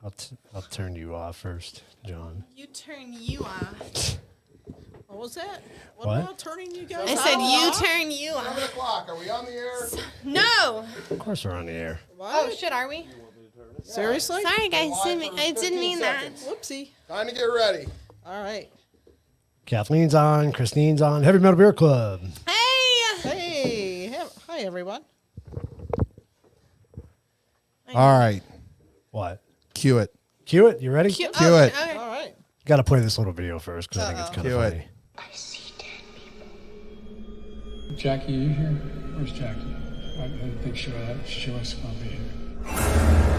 I'll turn you off first, John. You turn you off. What was that? What? About turning you guys I off? said you turn you 7 off. o'clock. Are we on the air? No. Of course we're on the air. Oh shit, are we? Seriously? Sorry guys, Live for I didn't mean 15 that. seconds. Whoopsie. Time to get ready. All right. Kathleen's on. Christine's on. Heavy Metal Beer Club. Hey. Hey. Hi, everyone. All right. What? Cue it. Cue it. You ready? Cue it. Okay. All right. Got to play this little video first because I think it's kind of Cue it. funny. I see dead people. Jackie, you here? Where's Jackie? I didn't think she was going to be here.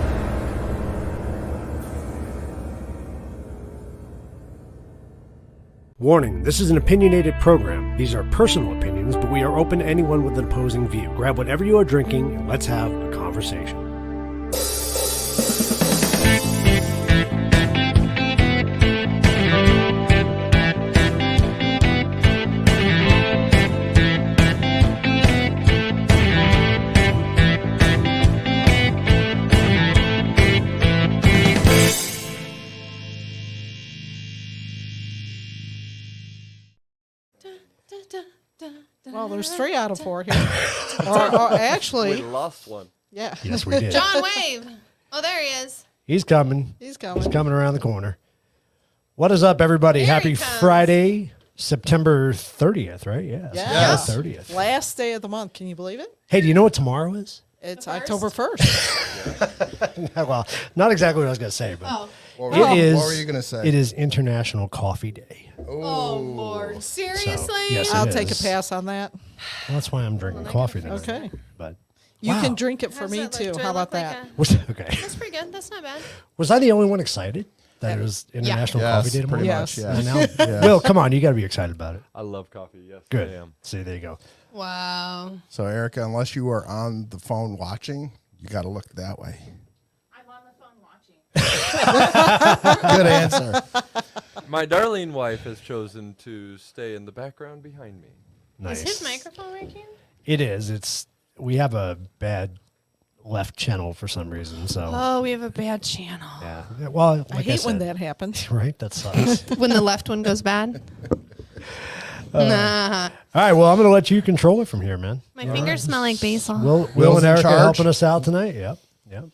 Warning, this is an opinionated program. These are personal opinions, but we are open to anyone with an opposing view. Grab whatever you are drinking and let's have a conversation. Well, there's 3 out of 4 here. or actually, We lost one. yeah. Yes, we did. John Wave. Oh, there he is. He's coming. He's coming. He's coming around the corner. What is up, everybody? Here Happy he comes. Friday, September 30th, right? Yes. Yes. September 30th. Last day of the month. Can you believe it? Hey, do you know what tomorrow is? It's The first? October 1st. Well, not exactly what I was going to say, but Oh. it is. What were you going to say? It is International Coffee Day. Oh Lord. Seriously? yes, it I'll is. take a pass on that. Well, that's why I'm drinking coffee tonight. Okay. But You wow. can drink it for How's me, that look? too. Do I How about look like that? Okay. That's pretty good. That's not bad. Was I the only one excited that it was International Yes, Coffee Day tomorrow? pretty Yes. much, And yes. now, Will, come on, you got to be excited about it. I love coffee. Yes, Good. I am. See, there you go. Wow. So, Erica, unless you are on the phone watching, you got to look that way. I'm on the phone watching. Good answer. My darling wife has chosen to stay in the background behind me. Nice. Is his microphone working? It is. We have a bad left channel for some reason. So Oh, we have a bad channel. yeah. Well, like I hate when said, that happens. Right, that sucks. When the left one goes bad? Nah. All right. Well, I'm going to let you control it from here, man. My fingers smell like basil. Will Will's and in Erica charge? helping us out tonight. Yep. Yep.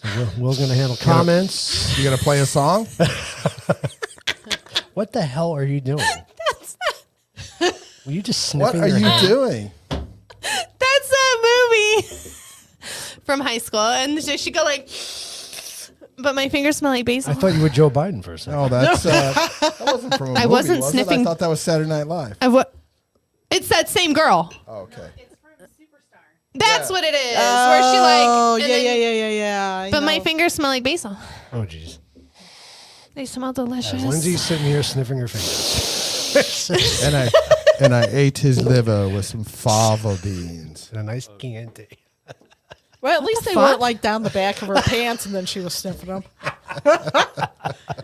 So Will's going to handle comments. You going to play a song? What the hell are you doing? Were you just What sniffing are your you hand? doing? That's that movie from high school. And she go like, but my fingers smell like basil. I thought you were Joe Biden for a second. No, that wasn't from a movie, wasn't was sniffing- It? I thought that was Saturday Night Live. It's that same girl. Oh, okay. It's from Superstar. That's what it is. Where she like, Oh, and yeah, then- yeah. I But my know. fingers smell like basil. Oh, jeez. They smell delicious. As Lindsay's sitting here sniffing her fingers. And I ate his liver with some fava beans. And a nice Chianti. Well, at least they fuck? weren't like down the back of her pants and then she was sniffing them.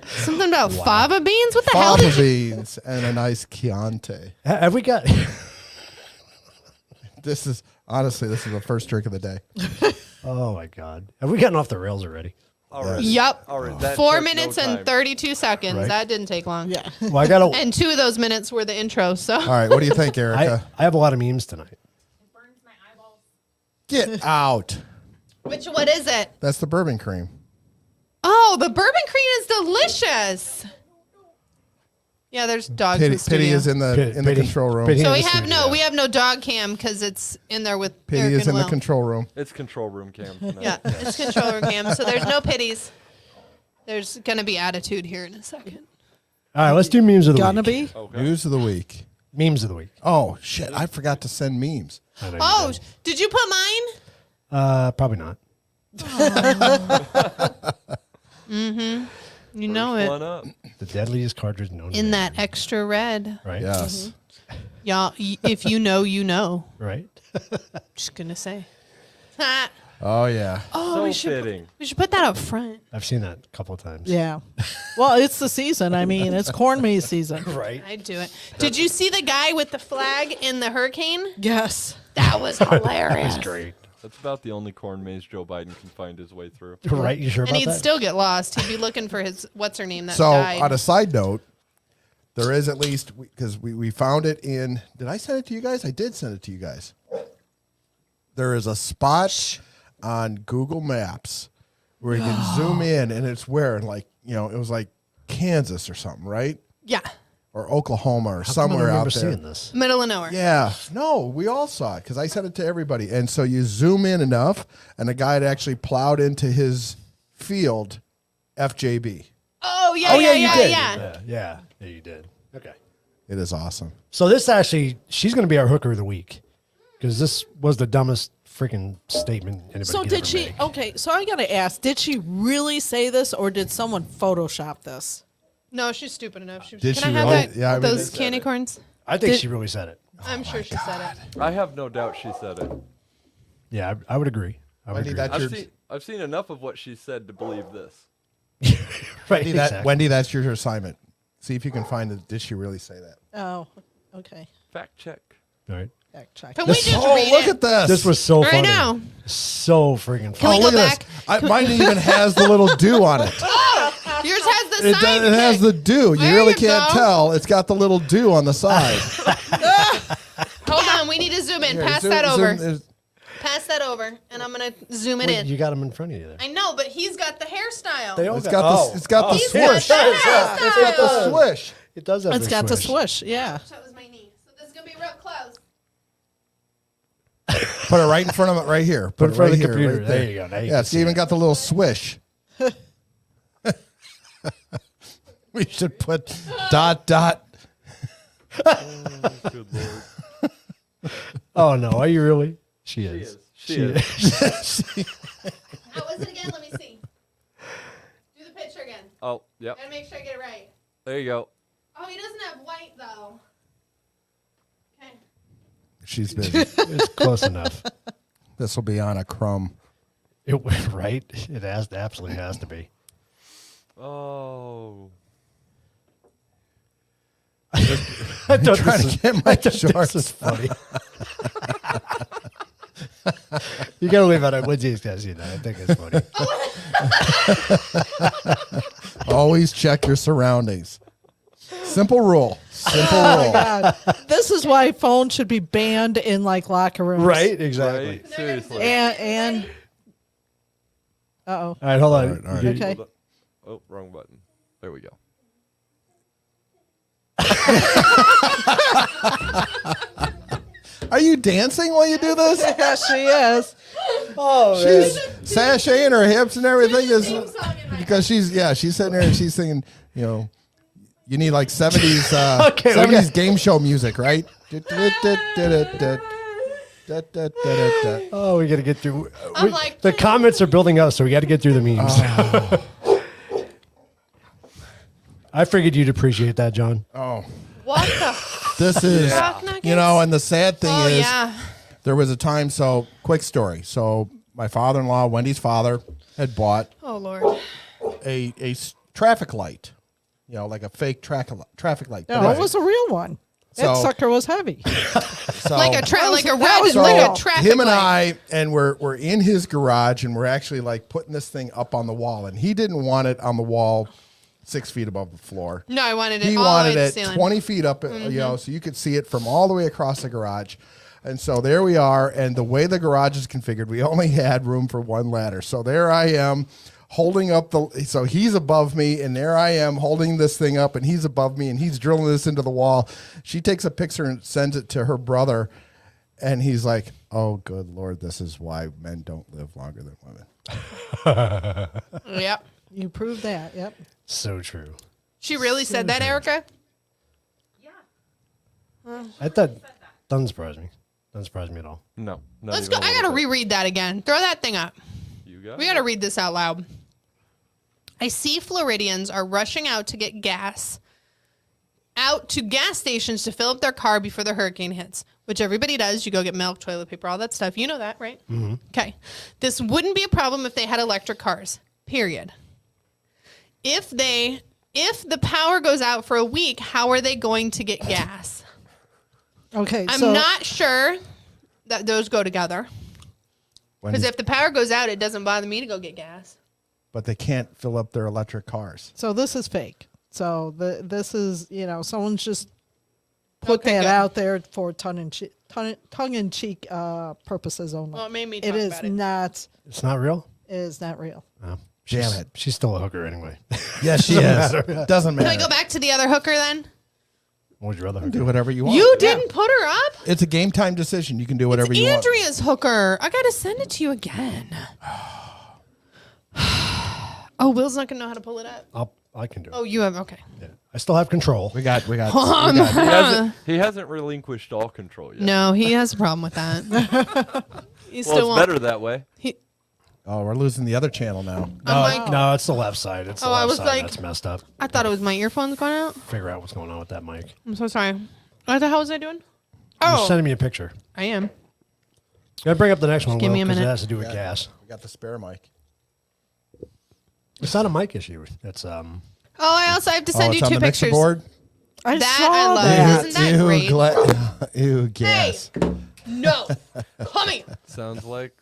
Something about fava beans? What the hell Fava did you... beans and a nice Chianti. Have we got... This is the first drink of the day. Oh, my God. Have we gotten off the rails already? All right. Yup. All right. That 4 took no minutes time. and 32 seconds. Right. That didn't take long. Yeah. Well, I got And 2 of those minutes were the intro, so. All right, what do you think, Erica? I have a lot of memes tonight. It burns my eyeballs. Get out. What is it? That's the bourbon cream. Oh, the bourbon cream is delicious. Yeah, there's dogs in the studio. Pity is in the Pity. control room. Pity. So in we the have studio. we have no dog cam because it's in there with Pity Eric is and in the Will. control room. It's control room cam tonight. Yeah, it's control room cam. So there's no pities. There's gonna be attitude here in a second. All right, let's do memes of the Gonna week. be? Okay. News of the week. Memes of the week. Oh shit! I forgot to send memes. I know you Oh, did. did you put mine? Probably not. You know First it. one up. The deadliest cartridge known to In man. that extra red. Right? Yes. Yeah, if you know, you know. Right? Just gonna say. Ha. Oh yeah. Oh, So we should fitting. put that up front. I've seen that a couple of times. Yeah. Well, it's the season. I mean, it's corn maze season. Right? I'd do it. Did you see the guy with the flag in the hurricane? Yes. That was hilarious. That's great. That's about the only corn maze Joe Biden can find his way through. Right? You sure And about he'd that? still get lost. He'd be looking for his what's her name that So died. on a side note, there is at least because we found it in. Did I send it to you guys? I did send it to you guys. There is a spot on Google Maps where you can zoom in, and it's where like it was like Kansas or something, right? Yeah. Or Oklahoma or How come I somewhere don't out remember there. seeing this. Middle of nowhere. Yeah, no, we all saw it because I sent it to everybody. And so you zoom in enough, and the guy had actually plowed into his field, FJB. Oh, yeah, Oh, yeah, yeah, you yeah, did. yeah. Yeah, you did. Okay. It is awesome. So this actually, she's going to be our hooker of the week because this was the dumbest freaking statement anybody So could did ever she? make. Okay, so I gotta ask: did she really say this, or did someone Photoshop this? No, she's stupid enough. Did Can she I have really? that, Yeah, I mean, those they candy corns? I think Did- she really said it. I'm sure she said it. I have no doubt she said it. Yeah, I would agree. I would Wendy, agree. that's I've seen enough of what she said to believe this. right, Wendy, exactly. Wendy, that's your assignment. See if you can find it. Did she really say that? Oh, okay. Fact check. All right. Fact check. Can we This- just Oh, read look it? at this. This was so Right funny. now. So freaking Can we funny. go look at back? this. Mine even has the little dew on it. Yours has the It, side. it has the dew. You There really you can't go. tell. It's got the little dew on the side. Hold on, we need to zoom in. Here, Pass zoom- that over. zoom- Pass that over, and I'm gonna zoom it Wait, in. you got them in front of you there. I know, but he's got the hairstyle. They all It's got the oh. it's got the He's got swish. the hairstyle. It's got the swish. It does have It's the got the swish. swish. Yeah. That was my knee. So this is gonna be real close. Put it right in front of it, right here. Put it in front of the right computer. right There you go. Now you Yeah, can it's see even it. got the little swish. We should put dot dot. Good lord. Oh no, are you really? She is. She is. How was it again? Let me see. Do the picture again. Oh, yep. Gotta make sure I get it right. There you go. Oh, he doesn't have white though. Okay. She's busy. It's close enough. This will be on a crumb. It right. It absolutely has to be. Oh. I thought Trying this to get my shorts. is funny. You gotta leave out on Wednesday's gotta see that. I think it's funny. Always check your surroundings. Simple rule. Simple Oh my rule. God. This is why phones should be banned in like locker rooms. Right? Exactly. Right? Seriously. And All right, hold on. All right. You- Okay. Hold up. Oh, wrong button. There we go. Are you dancing while you do this? yeah, she is. Oh, She's sashaying her hips and everything is Song in my because she's sitting there and she's singing, you need like 70s Okay, we 70s got- game show music, right? Oh, we got to get through. I'm like- the comments are building up, so we got to get through the memes. I figured you'd appreciate that, John. Oh, What the? this is Rock nuggets? and the sad thing Oh is yeah. there was a time. So quick story. So my father-in-law, Wendy's father, had bought Oh Lord. a traffic light, like a fake traffic light. No, it was a real one. That So- sucker was heavy. So- Like a That was red, real. like a traffic him and light. we're in his garage and we're actually like putting this thing up on the wall, and he didn't want it on the wall 6 feet above the floor. No, I wanted it. He all the way wanted to the it ceiling. 20 feet up, so you could see it from all the way across the garage. And so there we are. And the way the garage is configured, we only had room for one ladder. So there I am holding up so he's above me, and there I am holding this thing up, and he's above me, and he's drilling this into the wall. She takes a picture and sends it to her brother, and he's like, oh, good Lord, this is why men don't live longer than women. Yep. You proved that. Yep. So true. She really said that, Erica? I thought doesn't surprise me. Doesn't surprise me at all. No. not Let's even go. a I little gotta bit. reread that again. Throw that thing up. You got We it. gotta read this out loud. I see Floridians are rushing out to get gas, out to gas stations to fill up their car before the hurricane hits, which everybody does. You go get milk, toilet paper, all that stuff. You know that, right? Mm-hmm. Okay. This wouldn't be a problem if they had electric cars, period. If the power goes out for a week, how are they going to get gas? Okay. I'm so not sure that those go together. Because if the power goes out, it doesn't bother me to go get gas. But they can't fill up their electric cars. So this is fake. So this is, someone's just put Okay, that good. out there for tongue-in-cheek purposes only. Well, it made me talk It is about it. not. It's not real? It is not real. Oh, Damn it. She's still a hooker anyway. Yes, she is. Doesn't Can matter. we go back to the other hooker then? What was your other hooker? Do whatever you want. You didn't put her up? It's a game time decision. You can do whatever It's you want. Andrea's hooker. I got to send it to you again. Oh, Will's not going to know how to pull it up. I can do it. Oh, you have, okay. Yeah. I still have control. We got. He hasn't relinquished all control yet. No, he has a problem with that. He Well, still it's won't. better that way. Oh, we're losing the other channel now. No, Mike. no, it's the left side. It's the Oh, I left was side like- that's messed up. I thought it was my earphones going out. Figure out what's going on with that mic. I'm so sorry. What the hell was I doing? You're Oh, sending me a picture. I am. Gotta bring up the next one, give me a because it minute. has to do with gas. We got the spare mic. It's not a mic issue. It's Oh, I also have to send you it's on two the mixer pictures. board. I That saw I love. that. Isn't that great? Ew, gas. Hey, no. Come here. Sounds like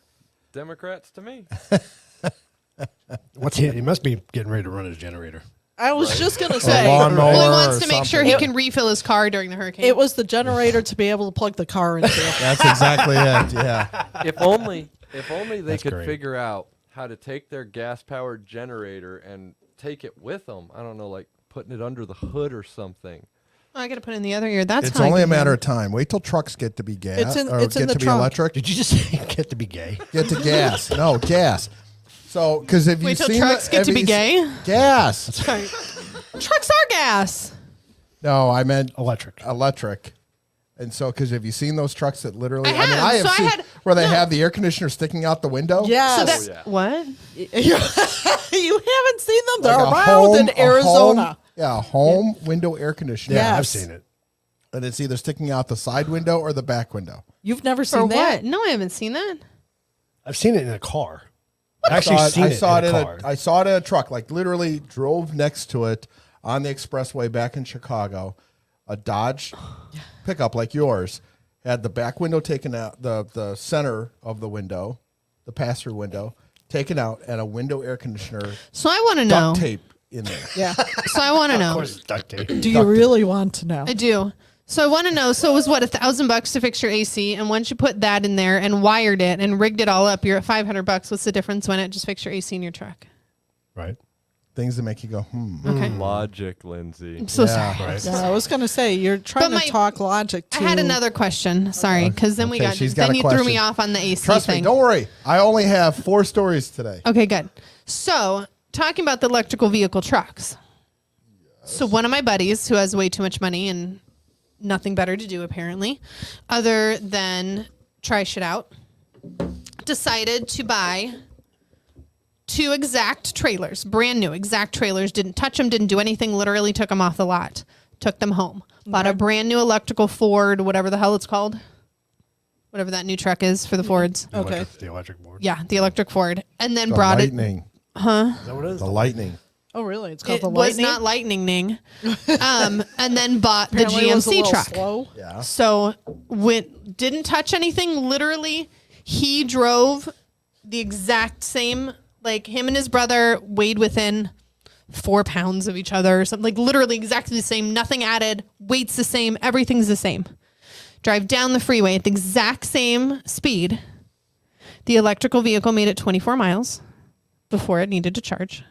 Democrats to me. what's he must be getting ready to run his generator. I was just going to A say, lawnmower Well, he or wants to make sure he something. can refill his car during the hurricane. it was the generator to be able to plug the car into. That's exactly it. Yeah. If only they That's could great. figure out how to take their gas-powered generator and take it with them. I don't know, like putting it under the hood or something. Oh, I got to put it in the other ear. That's It's how I only a can matter hear. of time. Wait till trucks get to be gas It's in- or it's in get the to be trunk. electric. Did you just say get to be gay? Get to gas. No, gas. So, because if you Wait till seen trucks get to be gay? Gas. Trucks are gas. No, I meant Electric. electric. And so, because have you seen those trucks that literally? I have. So I seen had- where they no. have the air conditioner sticking out the window. Yes. So that, yeah. what? You haven't seen them? They're Like a around home- in a Arizona. home- yeah, a home window air conditioner. Yeah, I've Yes. seen it. And it's either sticking out the side window or the back window. You've never For seen that? what? No, I haven't seen that. I've seen it in a car. I've actually seen I it saw in it a in car. I saw it in a truck. Like literally drove next to it on the expressway back in Chicago. A Dodge pickup like yours had the back window taken out, the center of the window, the pass-through window taken out, and a window air conditioner So I want to know. duct tape in there. Yeah. So I want to Of know. course, it's duct tape. Do you really want to know? I do. So I want to know. So it was what, $1,000 to fix your AC, and once you put that in there and wired it and rigged it all up, you're at $500. What's the difference when it just fix your AC in your truck? Right. Things that make you go, Okay. Logic, Lindsay. I'm so Yeah. sorry. Right. Yeah, I was going to say, you're trying But to talk logic to... I had another question. Sorry, because then we Okay, got. she's got Then a you threw me question. off on the AC Trust thing. me, don't worry. I only have 4 stories today. Okay, good. So, talking about the electrical vehicle trucks. So, one of my buddies who has way too much money and nothing better to do, apparently, other than try shit out, decided to buy 2 exact trailers, brand new exact trailers, didn't touch them, didn't do anything, literally took them off the lot, took them home, bought a brand new electrical Ford, whatever the hell it's called, whatever that new truck is for the Fords. Okay. The electric board. Yeah, the electric Ford, and then The brought it. lightning. Is that what it is? The lightning. Oh, really? It's called It the was Lightning? not lightning. And then bought the Apparently it was a GMC little truck. slow. Yeah. So didn't touch anything. Literally, he drove the exact same. Like him and his brother weighed within 4 pounds of each other or something. Like literally exactly the same. Nothing added. Weight's the same. Everything's the same. Drive down the freeway at the exact same speed. The electrical vehicle made it 24 miles before it needed to charge.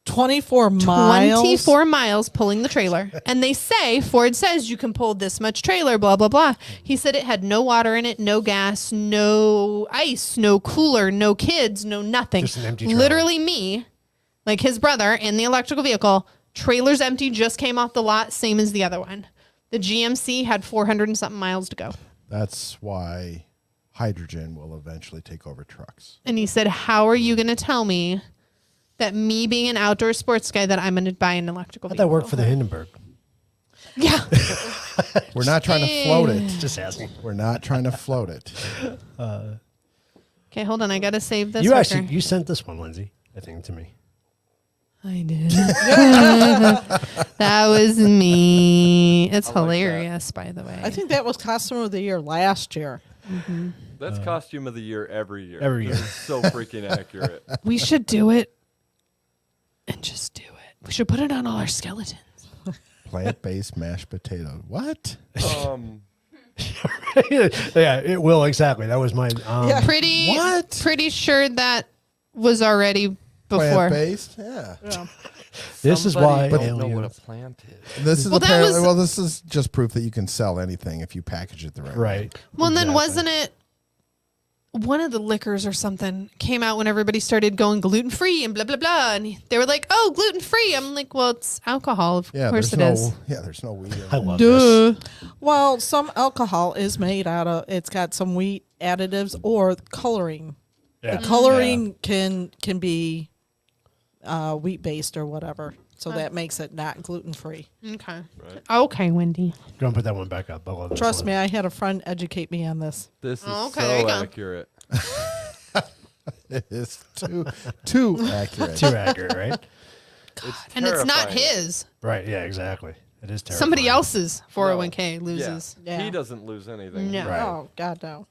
24 miles? 24 miles pulling the trailer. And they say, Ford says you can pull this much trailer, blah, blah, blah. He said it had no water in it, no gas, no ice, no cooler, no kids, no nothing. Just an empty trailer. Literally me, like his brother in the electrical vehicle, trailer's empty, just came off the lot, same as the other one. The GMC had 400 and something miles to go. That's why hydrogen will eventually take over trucks. And he said, how are you going to tell me that me being an outdoor sports guy that I'm going to buy an electrical How'd vehicle? that work for the Hindenburg? Yeah. We're not trying to float it. Just asking. We're not trying to float it. Okay, hold on. I got to save this. You fucker. actually you sent this one, Lindsay, I think, to me. I did. That was me. It's hilarious, by the way. I think that was Customer of the Year last year. That's costume of the year every year. Every year. It's so freaking accurate. We should do it and just do it. We should put it on all our skeletons. Plant-based mashed potato. What? Yeah, it will exactly. That was my. Yeah. Pretty sure that was already before. Plant-based? Yeah. Yeah. This is why Somebody don't know what a aliens. plant is. This is Well, that apparently was- well. This is just proof that you can sell anything if you package it the right way. Right. Well, and then Exactly. wasn't it one of the liquors or something came out when everybody started going gluten free and blah blah blah, and they were like, "Oh, gluten free." I'm like, "Well, it's alcohol, of Yeah. course There's it no. is." Yeah. There's no wheat. I love this. Well, some alcohol is made out of. It's got some wheat additives or coloring. Yeah. The coloring can be wheat based or whatever, so that makes it not gluten free. Okay. Okay, Wendy. Go and put that one back up. I love this Trust one. me, I had a friend educate me on this. This is Oh, okay, there you so go. accurate. It is too accurate. Too accurate, right? And it's not terrifying. his. Right. Yeah. Exactly. It is terrible. Somebody else's 401k loses. Yeah. He doesn't lose anything. No. Right. Oh God, no!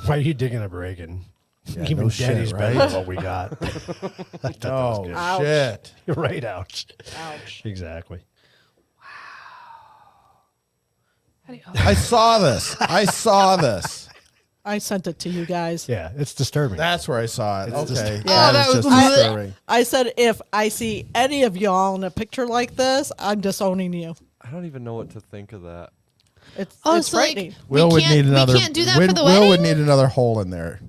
Why are you digging up Reagan? Yeah, Even no shit, Daddy's better right? than what we got. I thought that was Oh good. Ouch. shit! You're right. Ouch. Ouch! Exactly. How do you- I saw this. I saw this. I sent it to you guys. Yeah. It's disturbing. That's where I saw it. It's Okay. just- Yeah, that that is was just lit. disturbing. I said if I see any of y'all in a picture like this, I'm disowning you. I don't even know what to think of that. It's Oh, it's so like, frightening. Will would can't- need another. We can't do that Will, for the Will wedding. would need another hole in there.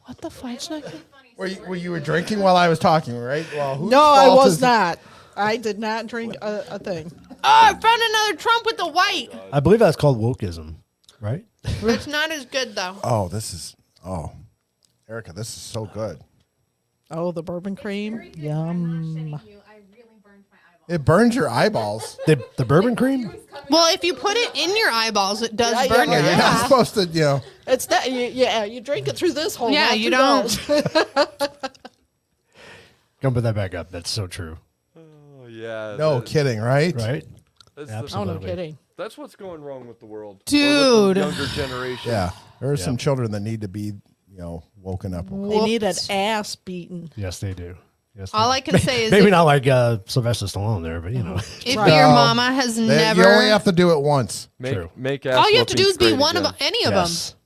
What the fudge nugget? Were you drinking while I was talking, right? Well, whose No, I fault was is- not. I did not drink a thing. Oh, I found another Trump with the white. I believe that's called wokeism, right? It's not as good though. Oh, this is. Oh, Erica, this is so good. Oh, the bourbon cream. I'm not Yum. shitting you. I really burned my eyeball. It burns your eyeballs. The bourbon cream? Well, if you put it in your eyeballs, it does Yeah, burn yeah, your You're eyes. not supposed to, you know. It's that. You drink it through this hole. Yeah, not you through don't. those. Go and put that back up. That's so true. Oh yeah. No that- kidding, right? Right? That's, Oh, no Absolutely. kidding. that's what's going wrong with the world, Or Dude. with the younger generation. Yeah, there are Yeah. some children that need to be, woken up. They need an Whoops. ass beaten. Yes, they do. Yes, they All do. I can say is Maybe if, not like Sylvester Stallone there, but you know. if Right. your No. mama has You never, only have to do it once. True. Make all you have to do is be great one again. of any of Yes. them.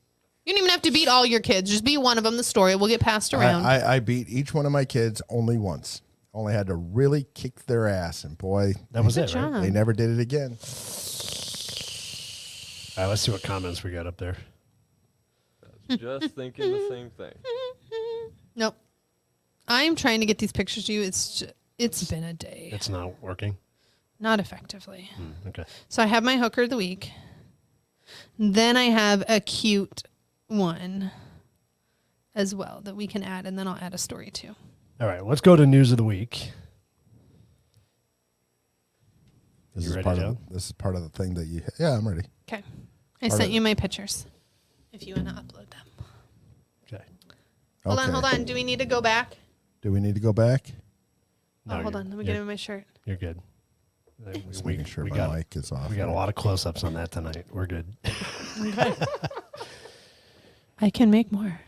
You don't even have to beat all your kids. Just be one of them. The story will get passed around. I beat each one of my kids only once. Only had to really kick their ass, and boy, That was Good it, right? job. they never did it again. All right, let's see what comments we got up there. Just thinking the same thing. Nope. I'm trying to get these pictures to you. It's been a day. It's not working. Not effectively. Okay. So I have my hooker of the week. Then I have a cute one as well that we can add, and then I'll add a story too. All right, let's go to news of the week. This You is ready, part Joe? of this is part of the thing that you. Yeah, I'm ready. Okay. I Part sent of- you my pictures if you want to upload them. Okay. Hold Okay. on, hold on. Do we need to go back? Do we need to go back? Oh, hold on. Let me get in my shirt. You're good. Just making sure my mic is off. We got a lot of close-ups on that tonight. We're good. I can make more.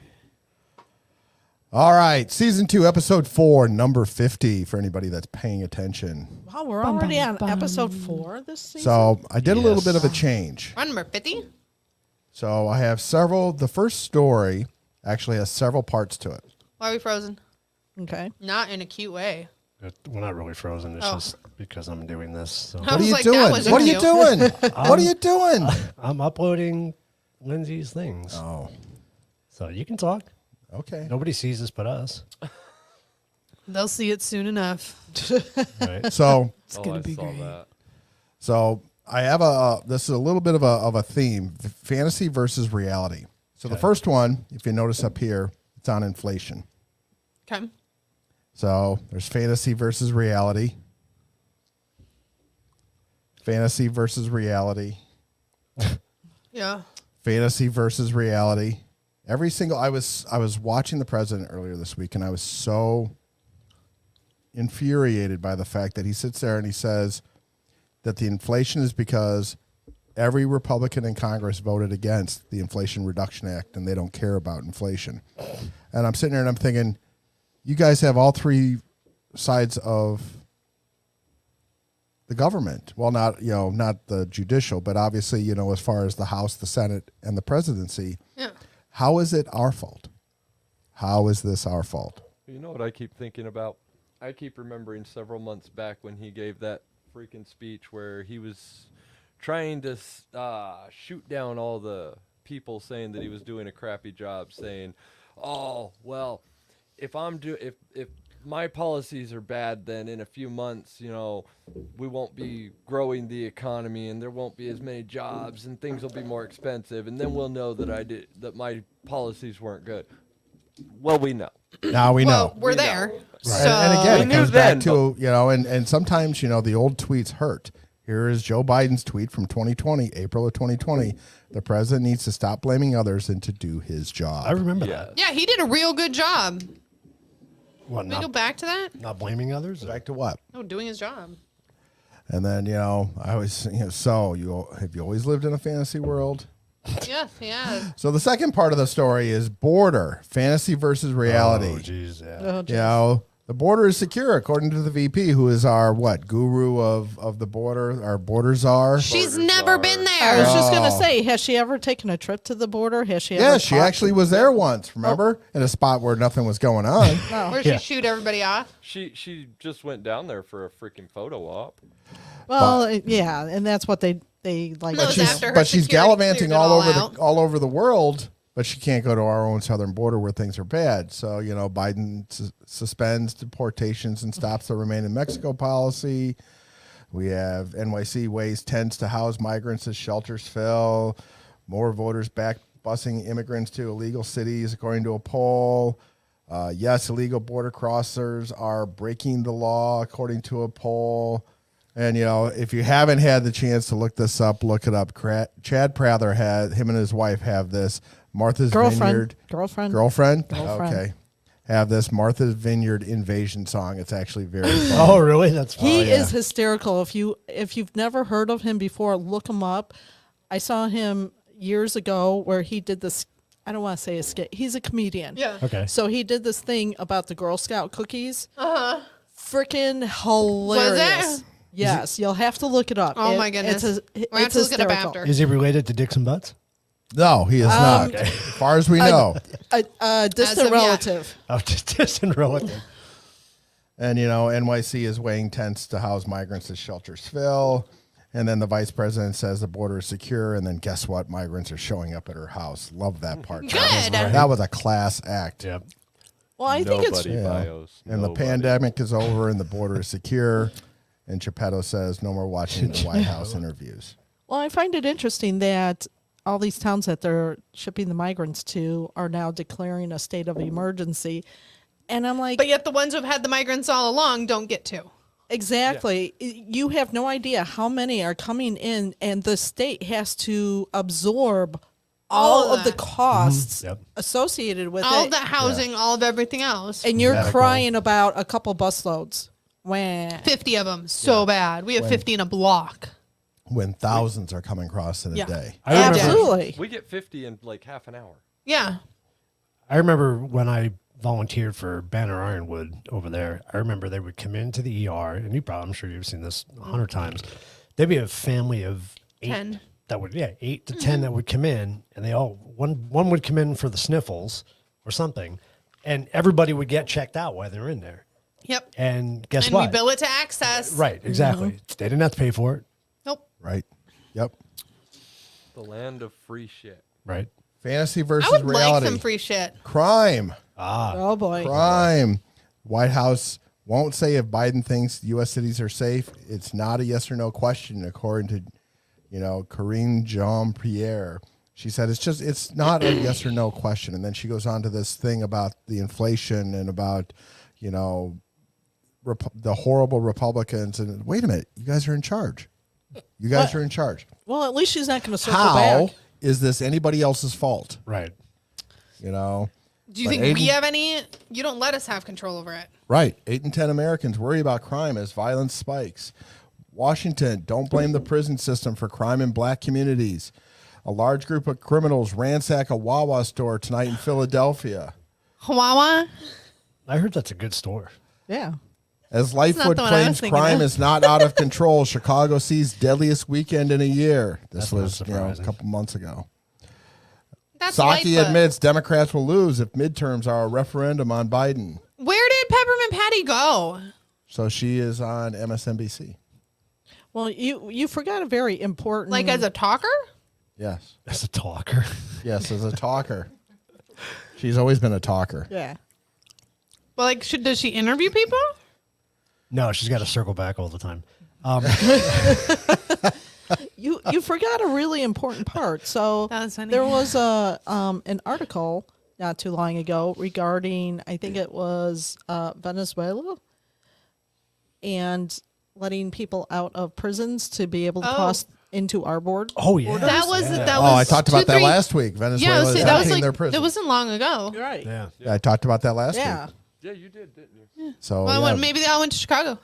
All right, season 2, episode 4, number 50. For anybody that's paying attention. Wow, we're Bum, already bum, on bum. episode 4 this season. So I did a little Yes. bit of a change. Run number 50. So I have several. The first story actually has several parts to it. Why are we frozen? Okay. Not in a cute way. We're not really frozen. It's Oh. just because I'm doing this. So. I What are was you like, that doing? wasn't What are you cute. doing? What are you doing? I'm uploading Lindsay's things. Oh, So you can talk. okay. Nobody sees this but us. They'll see it soon enough. Right? So gonna I be saw great. that. So I have this is a little bit of a theme, fantasy versus reality. So the first one, if you notice up here, it's on inflation. Okay. So there's fantasy versus reality. Fantasy versus reality. Yeah. Fantasy versus reality. Every single I was watching the president earlier this week, and I was so infuriated by the fact that he sits there and he says that the inflation is because every Republican in Congress voted against the Inflation Reduction Act and they don't care about inflation. And I'm sitting there and I'm thinking, you guys have all three sides of the government. Well, not the judicial, but obviously, as far as the House, the Senate, and the presidency. Yeah. How is it our fault? How is this our fault? You know what I keep thinking about? I keep remembering several months back when he gave that freaking speech where he was trying to shoot down all the people saying that he was doing a crappy job, saying, "Oh, well, if my policies are bad, then in a few months, we won't be growing the economy and there won't be as many jobs and things will be more expensive, and then we'll know that my policies weren't good." Well, we know. Now we know. Well, we're there. Right. So And again, We it knew comes back then, to, and sometimes, the old tweets hurt. Here is Joe Biden's tweet from 2020, April of 2020. The president needs to stop blaming others and to do his job. I remember Yeah. that. yeah, he did a real good job. What, Can we go not, back to that? not blaming others? Back to what? No, doing his job. And then, I always, have you always lived in a fantasy world? Yes, yeah. So the second part of the story is border, fantasy versus reality. Oh, jeez, yeah. Oh, geez. The border is secure, according to the VP, who is our guru of the border, our border czar. She's never been I there. was just gonna say, has she ever taken a trip to the border? Has she? Yeah, ever she talked actually to- was there once. Remember, in a spot where nothing was going on. Where she shoot everybody off. She just went down there for a freaking photo op. Well, yeah, and that's what they like. No, to it's do. after her But she's security gallivanting cleared it all over out. all over the world. But she can't go to our own southern border where things are bad. So Biden suspends deportations and stops the remain in Mexico policy. We have NYC weighs tends to house migrants as shelters fill. More voters back busing immigrants to illegal cities, according to a poll. Yes, illegal border crossers are breaking the law, according to a poll. And, if you haven't had the chance to look this up, look it up. Chad Prather him and his wife have this Martha's Vineyard. Girlfriend. Okay. Have this Martha's Vineyard invasion song. It's actually very fun. Oh, really? That's fine. He is hysterical. If you've never heard of him before, look him up. I saw him years ago where he did this. I don't want to say a skit. He's a comedian. Yeah. Okay. So he did this thing about the Girl Scout cookies. Freaking hilarious. Yes, you'll have to look it up. Oh, my goodness. It's We'll have to look it up hysterical. after. Is he related to Dixon Butts? No, he is not. As far as we know. A As distant of yet. relative. Oh, just distant relative. And, NYC is weighing tents to house migrants as shelters fill. And then the vice president says the border is secure. And then guess what? Migrants are showing up at her house. Love that part. Good. That was a class act. Yep. Well, I think it's Nobody bios. And the Nobody. pandemic is over and the border is secure. And Geppetto says no more watching the White House interviews. well, I find it interesting that all these towns that they're shipping the migrants to are now declaring a state of emergency. And I'm like, But yet the ones who've had the migrants all along don't get to. exactly. You have no idea how many are coming in, and the state has to absorb all All of of the that. costs Yep. associated with All it. the housing, all of everything else. And you're Medical. crying about a couple busloads. Wah. 50 of them. So bad. We have 50 in a block. When thousands are coming across in a Yeah. day. I remember, Absolutely. We get 50 in like half an hour. Yeah. I remember when I volunteered for Banner Ironwood over there. I remember they would come into the ER, and I'm sure you've seen this 100 times. There'd be a family of 8 10. that would, 8 to 10 that would come in, and they all one would come in for the sniffles or something, and everybody would get checked out while they were in there. Yep. And guess And what? we bill it to access. Right, exactly. They didn't have to pay for it. Nope. Right? Yep. The land of free shit. Right. Fantasy I versus would reality. like some free shit. Crime. Oh, boy. Crime. White House won't say if Biden thinks U.S. cities are safe. It's not a yes or no question, according to, Corinne Jean-Pierre. She said it's not a yes or no question. And then she goes on to this thing about the inflation and about, the horrible Republicans. And wait a minute, you guys are in charge. You guys are in charge. Well, at least she's not going to circle How back. is this anybody else's fault? Right. Do you But think Aiden- we have any? You don't let us have control over it. Right. 8 in 10 Americans worry about crime as violence spikes. Washington, don't blame the prison system for crime in black communities. A large group of criminals ransack a Wawa store tonight in Philadelphia. Wawa. I heard that's a good store. Yeah. As not Lightfoot the one I was claims thinking crime of. is not out of control, Chicago sees deadliest weekend in a year. This That's not was, a surprising. couple months ago. That's Psaki Lightfoot. admits Democrats will lose if midterms are a referendum on Biden. Where did Peppermint Patty go? So she is on MSNBC. Well, you forgot a very important. Like as a talker? Yes. As a talker. Yes, as a talker. She's always been a talker. Yeah. Well, like, does she interview people? No, she's got to circle back all the time. You forgot a really important part. So That was funny. there was an article not too long ago regarding, I think it was Venezuela, and letting people out of prisons to be able to Oh. cross into our board. Oh, yeah. That was Yeah. that was. Oh, I talked about that 2-3 last week. Venezuela is that was emptying like their prison. that wasn't long ago. Right. Yeah. Yeah, I talked about that last Yeah. week. Yeah, you did, didn't you? So Well, yeah. maybe they all went to Chicago.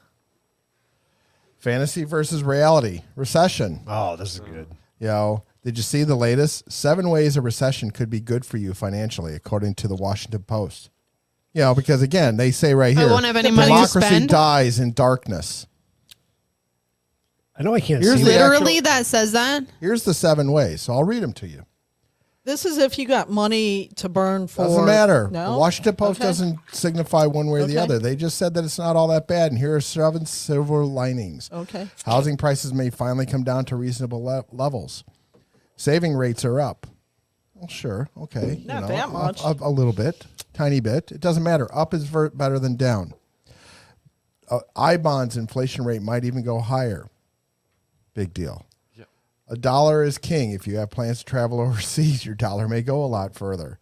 Fantasy versus reality. Recession. Oh, this is good. You know, did you see the latest? 7 ways a recession could be good for you financially, according to the Washington Post. You know, because again, they say right here, won't have any money to democracy spend. dies in darkness. I know I can't Here's see the that. Literally, that says that. Here's the 7 ways. So I'll read them to you. This is if you got money to burn for. Doesn't matter. No? The Washington Post Okay. doesn't signify one way or the Okay. other. They just said that it's not all that bad. And here are 7 silver linings. Okay. Housing prices may finally come down to reasonable levels. Saving rates are up. Well, sure. Okay. Not that much. A little bit. Tiny bit. It doesn't matter. Up is better than down. I-bonds inflation rate might even go higher. Big deal. Yep. A dollar is king. If you have plans to travel overseas, your dollar may go a lot further.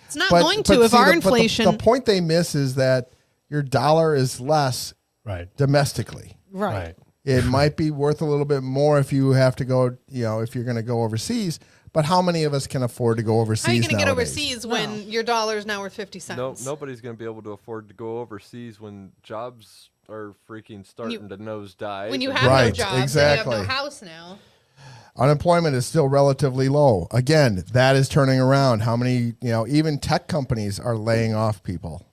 It's not going to if see, our the inflation. point they miss is that your dollar is less Right. domestically. Right. It might be worth a little bit more if you have to go, if you're going to go overseas. But how many of us can afford to go overseas How are you going to get nowadays? overseas when your dollar's now worth 50 cents? No, nobody's going to be able to afford to go overseas when jobs are freaking starting to nosedive. When you and- have no Right, job, and you exactly. have no house now. Unemployment is still relatively low. Again, that is turning around. How many, even tech companies are laying off people.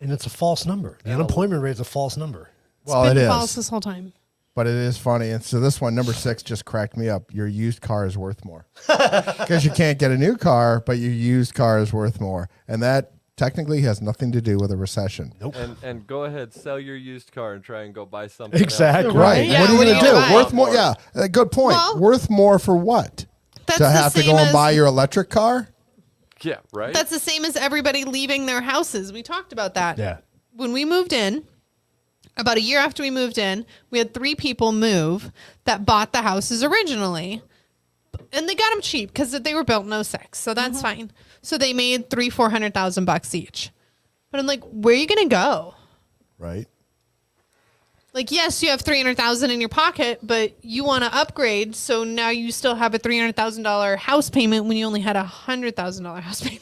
And it's a false number. The unemployment rate is a false number. Well, It's it been is. false this whole time. But it is funny. And so this one, number 6, just cracked me up. Your used car is worth more. Because you can't get a new car, but your used car is worth more. And that technically has nothing to do with a recession. Nope. And go ahead, sell your used car and try and go buy something Exactly. else. Right. Yeah, what are what you are going you to gonna do? buy? Worth more? Yeah. Good point. Well, Worth more for what? That's To the have to same go and as- buy your electric car? Yeah, right? That's the same as everybody leaving their houses. We talked about that. Yeah. When we moved in, about a year after we moved in, we had 3 people move that bought the houses originally. And they got them cheap because they were built in 06. So that's fine. So they made $400,000 each. But I'm like, where are you going to go? Right. Like, yes, you have $300,000 in your pocket, but you want to upgrade. So now you still have a $300,000 house payment when you only had a $100,000 house payment.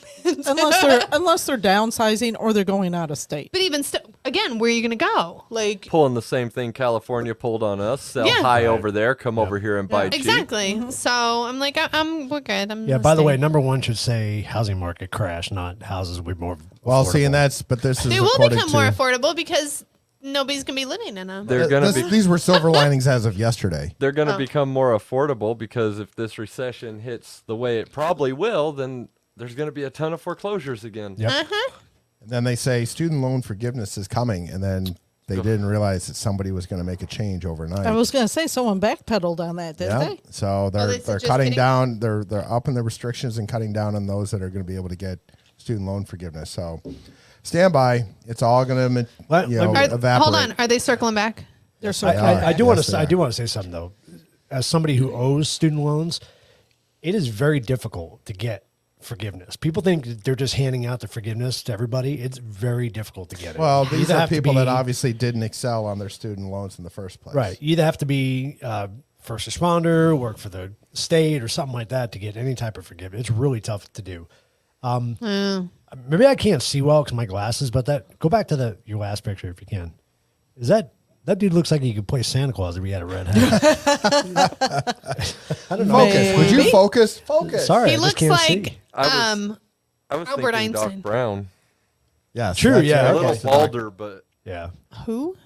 unless they're downsizing or they're going out of state. But even still, again, where are you going to go? Like, Pulling the same thing California pulled on us. Sell Yeah. high over there, come over here and buy cheap. exactly. So I'm like, we're good. Yeah, by the way, number 1 should say housing market crash, not houses will be more Well, see, and affordable. this is they will according become to, more affordable because nobody's going to be living in them. They're gonna be These were silver linings as of yesterday. they're gonna Oh. become more affordable because if this recession hits the way it probably will, then there's gonna be a ton of foreclosures again. Yep. And then they say student loan forgiveness is coming, and then they didn't realize that somebody was going to make a change overnight. I was going to say someone backpedaled on that, didn't yeah. they? So they're they said they're just cutting kidding? down. They're upping the restrictions and cutting down on those that are going to be able to get student loan forgiveness. So stand by. It's all going to Let- let me- evaporate. Hold on. Are they circling back? They're so I do want Yes, to. they I are. do want to say something though. As somebody who owes student loans, it is very difficult to get forgiveness. People think that they're just handing out the forgiveness to everybody. It's very difficult to get it. Well, You these either are have to people that be- obviously didn't excel on their student loans in the first place. right. You either have to be first responder, work for the state, or something like that to get any type of forgiveness. It's really tough to do. maybe I can't see well because my glasses, but go back to your last picture if you can. Is that dude looks like he could play Santa Claus if he had a red hat. I don't know. Focus. Would you focus? Focus. Sorry, He I just looks can't like see. I was Albert thinking Einstein. Doc Brown. Yes. True, that's yeah, right. A little okay. balder, but Yeah, who?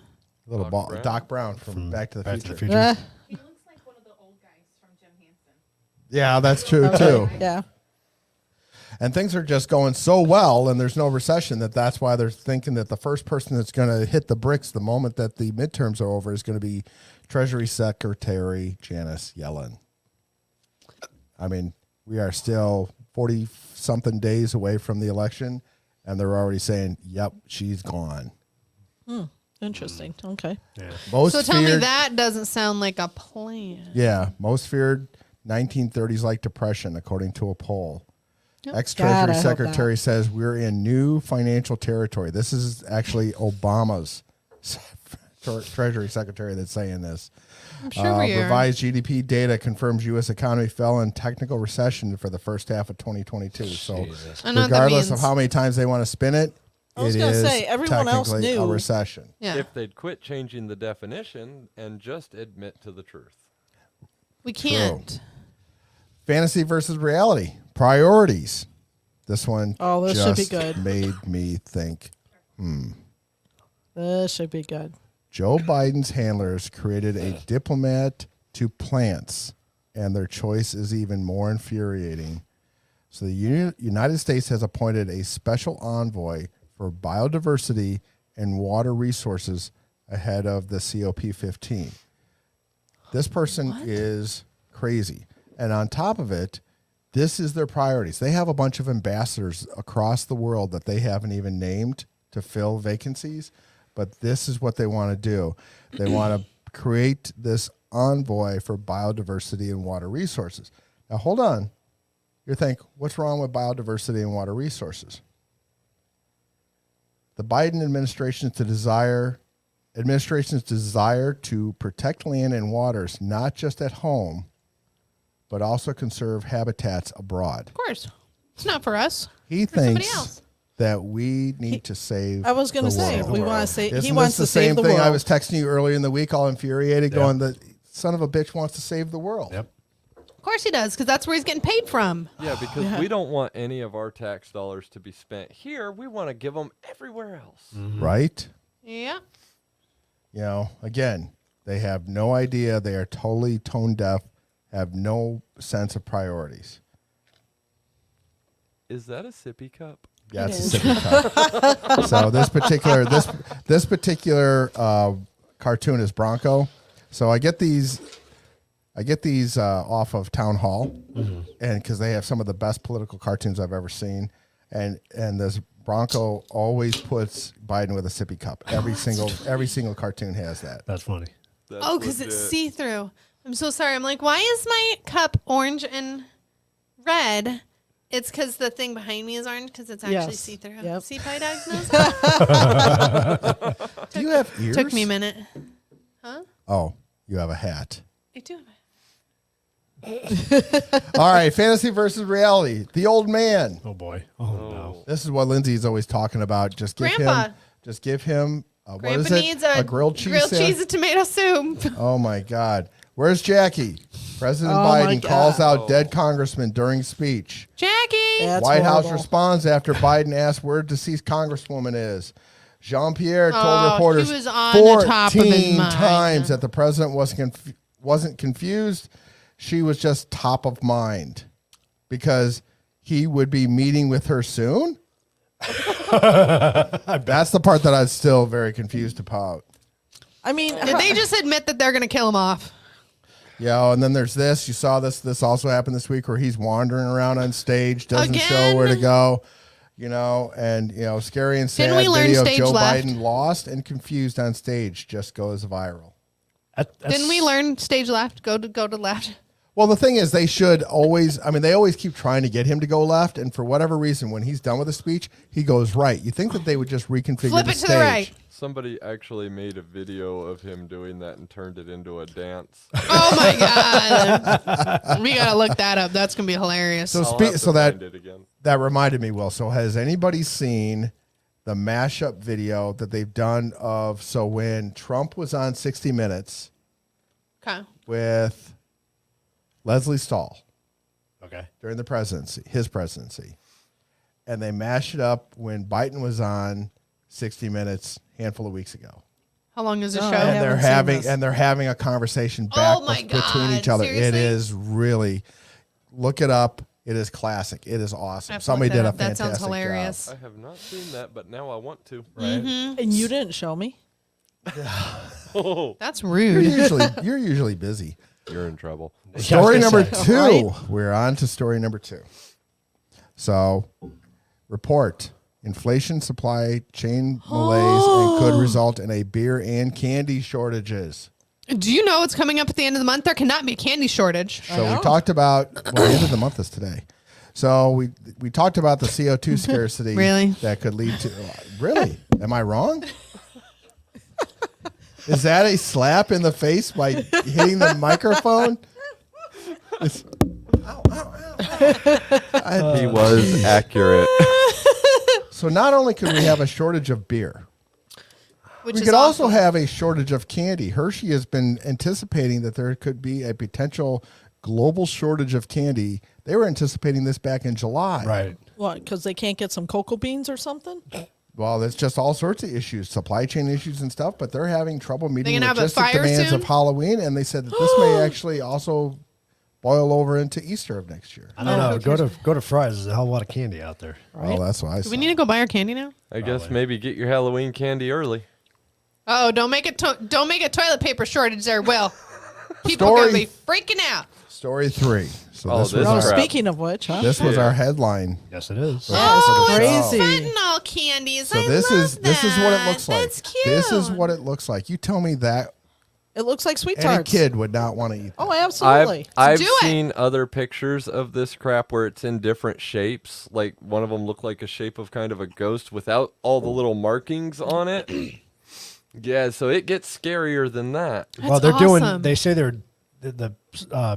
Little Doc Brown. Doc Brown from Back to the Back Future. to the Future. He looks like one of the old guys from Jim Henson. Yeah, that's true too. Yeah. And things are just going so well, and there's no recession that's why they're thinking that the first person that's going to hit the bricks the moment that the midterms are over is going to be Treasury Secretary Janet Yellen. I mean, we are still 40-something days away from the election, and they're already saying, yep, she's gone. Interesting. Okay. Most So tell me feared- that doesn't sound like a plan. Yeah, most feared 1930s-like depression, according to a poll. God, I Ex-Treasury hope Secretary says we're in new financial territory. This is actually Obama's Treasury Secretary that's saying this. I'm sure we are. Revised GDP data confirms U.S. economy fell in technical recession for the first half of 2022. So I know what that regardless of means. how many times they want to spin it, I was it gonna is say, everyone else technically a knew. recession. Yeah. if they'd quit changing the definition and just admit to the truth. We can't. Fantasy versus reality. Priorities. This one Oh, this should be just good. made me think. This should be good. Joe Biden's handlers created a diplomat to plants, and their choice is even more infuriating. So the United States has appointed a special envoy for biodiversity and water resources ahead of the COP15. This person is crazy. And on top of it, this is their priorities. They have a bunch of ambassadors across the world that they haven't even named to fill vacancies, but this is what they want to do. They want to create this envoy for biodiversity and water resources. Now, hold on. You think, what's wrong with biodiversity and water resources? The Biden administration's desire to protect land and waters, not just at home, but also conserve habitats abroad. Of course. It's not for us. He For somebody thinks else. that we need to save. I was gonna the say, world. we wanna say- he Isn't wants this to save the same thing I world. was texting you earlier in the week, all infuriated, going, "The son of a bitch wants to save the world." Yep. Of course he does, because that's where he's getting paid from. Yeah, because we don't want any of our tax dollars to be spent here. We want to give them everywhere else. Right? Yeah. You know, again, they have no idea. They are totally tone deaf, have no sense of priorities. Is that a sippy cup? Yeah, It it's is. a sippy cup. So this particular cartoon is Bronco. So I get these off of Town Hall, and because they have some of the best political cartoons I've ever seen, and this Bronco always puts Biden with a sippy cup. Every single cartoon has that. That's funny. That's Oh, because it's legit. see-through. I'm so sorry. I'm like, why is my cup orange and red? It's because the thing behind me is orange because it's actually Yes. see-through. Yep. See, Pie Dog's nose? Do you have ears? Took me a minute. Oh, you have a hat. I do have it. All right, fantasy versus reality. The old man. Oh boy. Oh, no. This is what Lindsay's always talking about. Just give Grandpa. him. What Grandpa is it? needs a grilled cheese sandwich? and tomato soup. Oh my God. Where's Jackie? President Oh, my Biden calls God. out dead congressman during speech. Jackie. That's White House horrible. responds after Biden asks where deceased congresswoman is. Jean-Pierre told Oh, he reporters was on the top of his 14 mind. times that the president wasn't confused. She was just top of mind because he would be meeting with her soon. That's the part that I'm still very confused about. I mean, Did they just admit that they're going to kill him off? Yeah, and then there's this. You saw this. This also happened this week where he's wandering around on stage, doesn't show where to Again? go. And scary and sad Didn't we learn video of stage Joe left? Biden lost and confused on stage just goes viral. Didn't we learn stage left? Go to left. Well, the thing is, they should always. I mean, they always keep trying to get him to go left, and for whatever reason, when he's done with the speech, he goes right. You think that they would just reconfigure Flip the it to stage? the right. Somebody actually made a video of him doing that and turned it into a dance. Oh my god, we gotta look that up. That's gonna be hilarious. So, I'll have to so that find it again. that reminded me, Will. So, has anybody seen the mashup video that they've done of when Trump was on 60 Minutes Okay. with Leslie Stahl Okay. during his presidency, and they mashed it up when Biden was on 60 Minutes a handful of weeks ago. How long is the No, show? I And haven't seen this. they're having a conversation back Oh my between each God, other. It seriously? is really, look it up. It is classic. It is awesome. I have to Somebody look did that a up. That fantastic sounds hilarious. I have not seen that, but now I want to. job. Right? And you didn't show me. Oh, That's You're rude. usually busy. you're in trouble. Story number say. 2. Right? We're on to story number 2. So, report. Inflation, supply chain malaise, and could result in a beer and candy shortages. Do you know what's coming up at the end of the month? There cannot be a candy shortage. So we talked about, well, the end of the month is today. So we talked about the CO2 scarcity Really? that could lead to, really? Am I wrong? Is that a slap in the face by hitting the microphone? It's- He was accurate. So not only could we have a shortage of beer, Which we is could also awful. have a shortage of candy. Hershey has been anticipating that there could be a potential global shortage of candy. They were anticipating this back in July. Right. What? Because they can't get some cocoa beans or something? Well, it's just all sorts of issues, supply chain issues and stuff, but they're having trouble meeting gonna have a logistic fire demands soon? of Halloween, and they said that this may actually also boil over into Easter of next year. I don't know. Go to Fry's. There's a hell of a lot of candy out there. Well, that's what I Do saw. we need to go buy our candy now? I guess maybe get your Halloween candy early. Oh, don't make it toilet paper shortage there, Will. People are gonna be freaking out. Story 3. So Oh, this was this Oh, is crap. speaking of which, huh? this was Yeah. our headline. Yes, it is. Oh, crazy. it's fentanyl candies. So I this love is this is what it that. looks like. That's cute. This is what it looks like. You tell me that It looks like sweet any tarts. kid would not want to eat. Oh, absolutely. I've Do it. seen other pictures of this crap where it's in different shapes. Like one of them looked like a shape of kind of a ghost without all the little markings on it. Yeah, so it gets scarier than that. That's Well, they're awesome. doing. They say they're the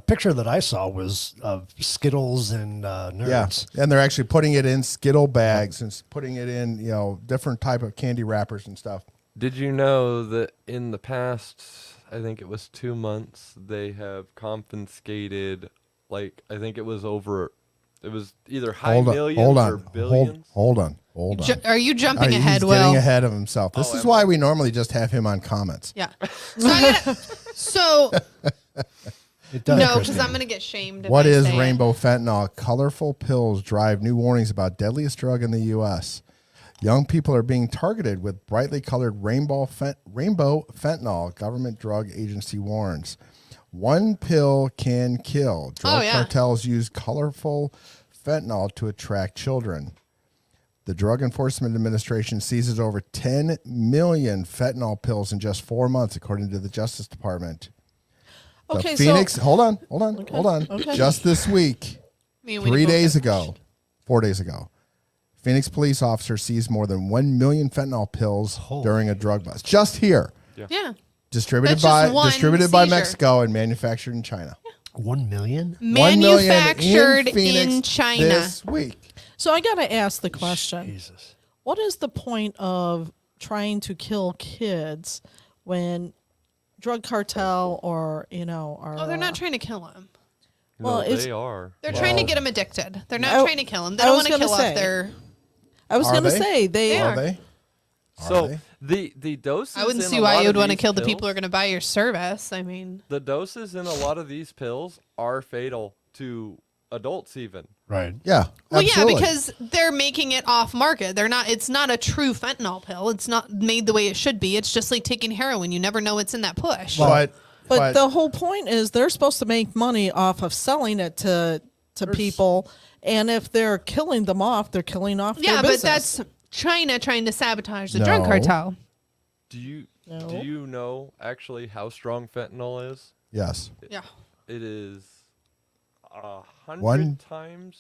picture that I saw was of Skittles and Nerds. Yeah, and they're actually putting it in Skittle bags and putting it in different type of candy wrappers and stuff. Did you know that in the past, I think it was 2 months, they have confiscated, like, I think it was either high millions hold or on, billions. hold on. Are you jumping He's ahead, getting Will? ahead of himself. This is why we normally just have him on comments. Yeah. So It does. no, because Christine. I'm gonna get shamed. If What I is say it. rainbow fentanyl? Colorful pills drive new warnings about deadliest drug in the U.S. Young people are being targeted with brightly colored rainbow fentanyl, government drug agency warns. One pill can kill. Drug yeah. cartels use colorful fentanyl to attract children. The Drug Enforcement Administration seizes over 10 million fentanyl pills in just 4 months, according to the Justice Department. The Okay, Phoenix, so hold on. okay. Just this week, Me and Winnie 3 both days got ago, 4 days ago, Phoenix police officers seized more than 1 million fentanyl pills during a drug bust. Just here, Yeah. distributed That's just by one by seizure. Mexico and manufactured in China. 1 million. 1 million Manufactured in Phoenix China. this week. So I got to ask the question. Jesus. What is the point of trying to kill kids when drug cartel or, are... Oh, they're not trying to kill him. Well, No, it's- they are. They're trying to get him addicted. They're not I- trying to kill him. They I don't was want to gonna kill say. off their. I was Are going to they? say, they Are they? So the doses. I wouldn't in see a why lot you of would want to these kill the people who pills- are going to buy your service. I mean, The doses in a lot of these pills are fatal to adults, even. Right. Yeah. well, absolutely. yeah, because they're making it off market. They're not. It's not a true fentanyl pill. It's not made the way it should be. It's just like taking heroin. You never know what's in that push. But the whole point is they're supposed to make money off of selling it to people. And if they're killing them off, they're killing off yeah, their but business. that's China trying to sabotage the drug No. cartel. Do you No. do you know actually how strong fentanyl is? yes. Yeah. It is 100 One- times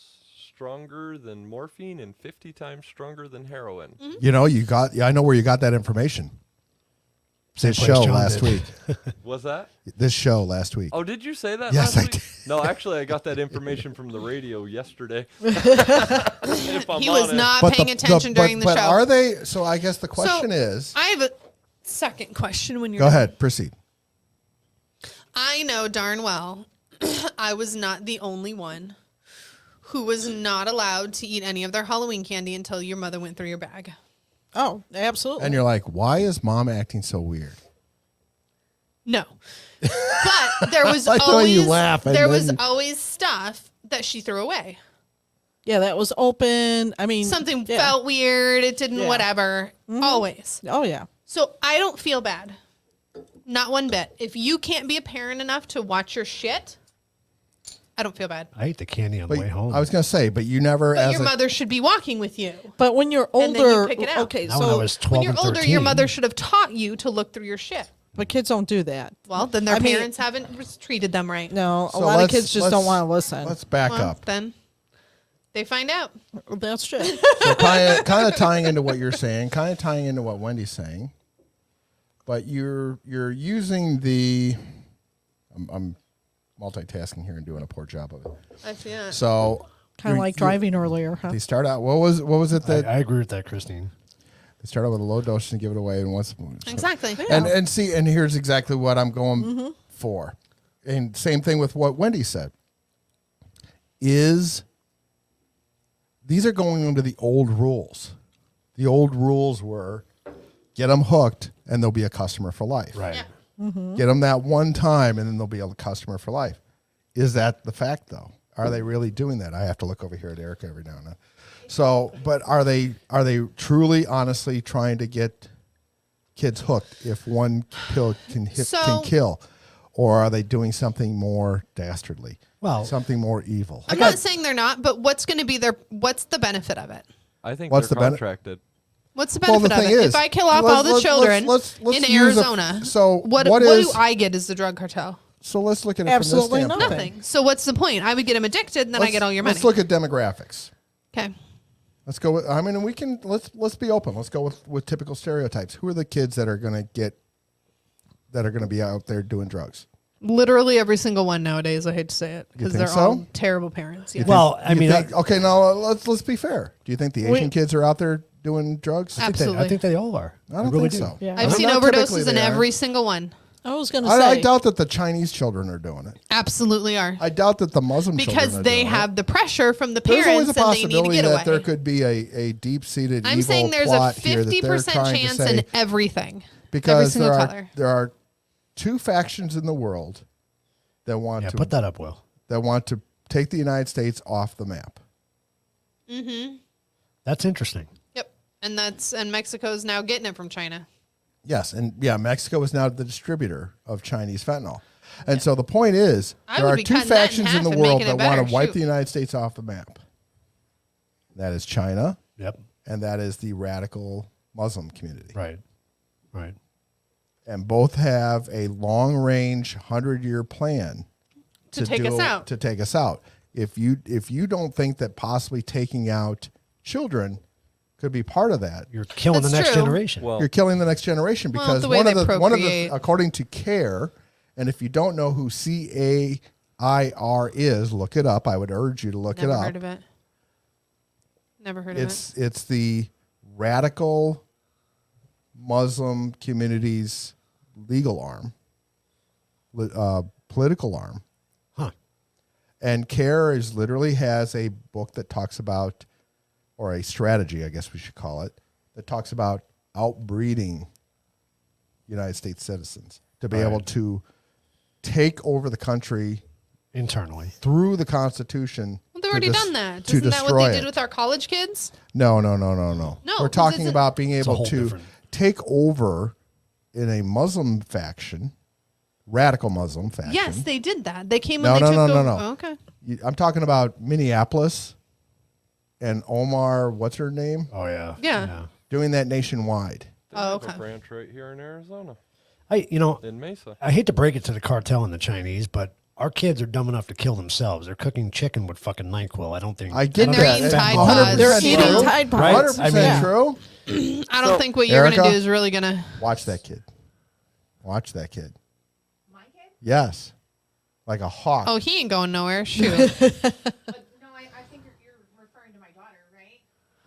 stronger than morphine and 50 times stronger than heroin. You know, I know where you got that information. Same This place show John last did. week. Was that? This show last week. Oh, did you say that? Yes, last I week? did. No, actually, I got that information from the radio yesterday. If I'm He was honest. not But paying attention during the but show. are they? So I guess the question So, is. I have a second question when you're Go ahead, proceed. I know darn well I was not the only one who was not allowed to eat any of their Halloween candy until your mother went through your bag. Oh, absolutely. And you're like, why is mom acting so weird? No. But there was I like the way you always laugh and there was then- always stuff that she threw away. Yeah, that was open. I mean, Something yeah. felt weird, it didn't Yeah. whatever. Always. Oh yeah. So I don't feel bad. Not one bit. If you can't be a parent enough to watch your shit, I don't feel bad. I ate the candy on the But way home. I was going to say, but you never, But as your a, mother should be walking with you. But when you're And then you older, pick it out. okay, Now when I so was 12 When you're and older, 13, your mother should have taught you to look through your shit. but kids don't do that. Well, then their I mean- parents haven't treated them right. No, a So lot of let's- kids just let's- don't want to listen. let's back Well, up. then they find out. That's true. So kind of tying into what you're saying, kind of tying into what Wendy's saying, but you're using the. I'm multitasking here and doing a poor job of it. I see it. So Kind of like driving earlier, huh? they start out. What was it that I agree with that, Christine. they start out with a low dose and give it away, and once Exactly. and see, and here's exactly what I'm going for, and same thing with what Wendy said. These are going into the old rules. The old rules were get them hooked and they'll be a customer for life. Right. Yeah. Get them that one time and then they'll be a customer for life. Is that the fact though? Are they really doing that? I have to look over here at Erica every now and then. So, but are they truly, honestly trying to get kids hooked if one pill can So- kill? Or are they doing something more dastardly? Well- something more evil. I'm not saying they're not, but what's going to be what's the benefit of it? I think What's they're the bene- contracted. What's the Well, benefit the of thing it? is, If I kill off let's- all the let's- children let's in use Arizona, what is- do I get as the drug cartel? So let's look at it Absolutely from this standpoint. Nothing. So what's the point? I would get them addicted, and then I get all your money. Let's look at demographics. Okay. Let's go with. I mean, we can. Let's be open. Let's go with typical stereotypes. Who are the kids that are going to be out there doing drugs? Literally every single one nowadays. I hate to say it because think they're so? all terrible parents. Yeah. Well, I You mean, think- okay. Now let's be fair. Do you think the Asian Wait. kids are out there doing drugs? Absolutely. I think they all are. I don't really think do. so. Yeah. I've Not seen typically overdoses in they are. every single one. I was going to I say. doubt that the Chinese children are doing it. Absolutely are. I doubt that the Muslim children Because are they doing have it. the pressure from the There's always parents a and they need to possibility get that there away. could be a deep-seated I'm evil saying there's a plot here that they're 50% trying to chance say, in everything. Every because single there color. there are two factions in the world that want Yeah, to put that up, Will. take the United States off the map. That's interesting. Yep. And Mexico's now getting it from China. Yes, and yeah, Mexico is now the distributor of Chinese fentanyl. And so the point is, I there would are be two cutting that in factions in half the and world making it that want better. to wipe Shoot. the United States off the map. That is China, Yep. and that is the radical Muslim community. Right. Right. And both have a long-range, 100-year plan To take us out. To take us out. If you don't think that possibly taking out children could be part of that, You're killing the That's next true. generation. Well, you're killing the next generation Well, because the way one of they the procreate. according to CARE, and if you don't know who CAIR is, look it up. I would urge you to look Never it up. heard of it. Never heard of it. It's the radical Muslim community's legal arm, political arm. Huh. And CARE is literally has a book that talks about, or a strategy, I guess we should call it, that talks about outbreeding United States citizens to be Right. able to take over the country Internally. through the Constitution. Well, they've to already dis- done that. to Isn't that what destroy they did it. with our college kids? No. No, We're 'cause talking it's a- about being a able whole to different- take over in a Muslim faction, radical Muslim faction. Yes, they did that. They came No, and no, they no, took no, over. no. Oh, okay. I'm talking about Minneapolis and Omar, what's her name, Oh yeah. Yeah. doing that nationwide. they Oh, have okay. a branch right here in Arizona, I in Mesa. I hate to break it to the cartel and the Chinese, but our kids are dumb enough to kill themselves. They're cooking chicken with fucking NyQuil. I don't think. I get And that. they're eating Tide 100% Pods. They're true. eating Tide Pods. Right? 100% I mean- true. I don't think what you're going to Erica? do is really going to. Watch that kid. Watch that kid. My kid? Yes. Like a hawk. Oh, he ain't going nowhere. Shoot. But no, I think you're referring to my daughter, right?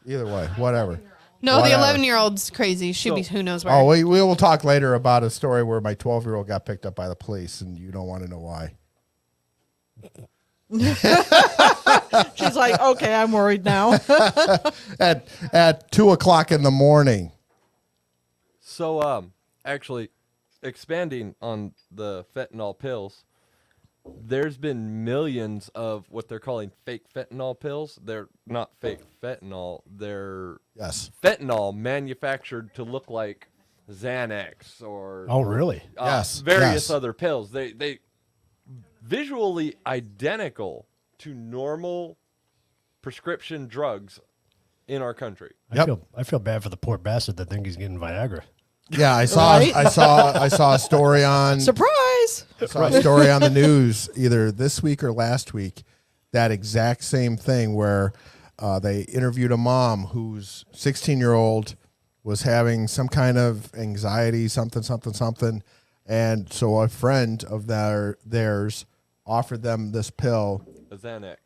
Either way, whatever. No, Whatever. the 11-year-old's crazy. She'd be who knows where. Oh, we will talk later about a story where my 12-year-old got picked up by the police, and you don't want to know why. She's like, okay, I'm worried now. At 2:00 in the morning. So, actually, expanding on the fentanyl pills, there's been millions of what they're calling fake fentanyl pills. They're not fake fentanyl. They're Yes. fentanyl manufactured to look like Xanax or Oh, really? Yes, various yes. other pills. They visually identical to normal prescription drugs in our country. Yep. I feel bad for the poor bastard that think he's getting Viagra. Yeah, I saw Right? I saw a story on Surprise! saw a story on the news either this week or last week, that exact same thing where they interviewed a mom whose 16-year-old was having some kind of anxiety, something, and so a friend of theirs offered them this pill, A Xanax.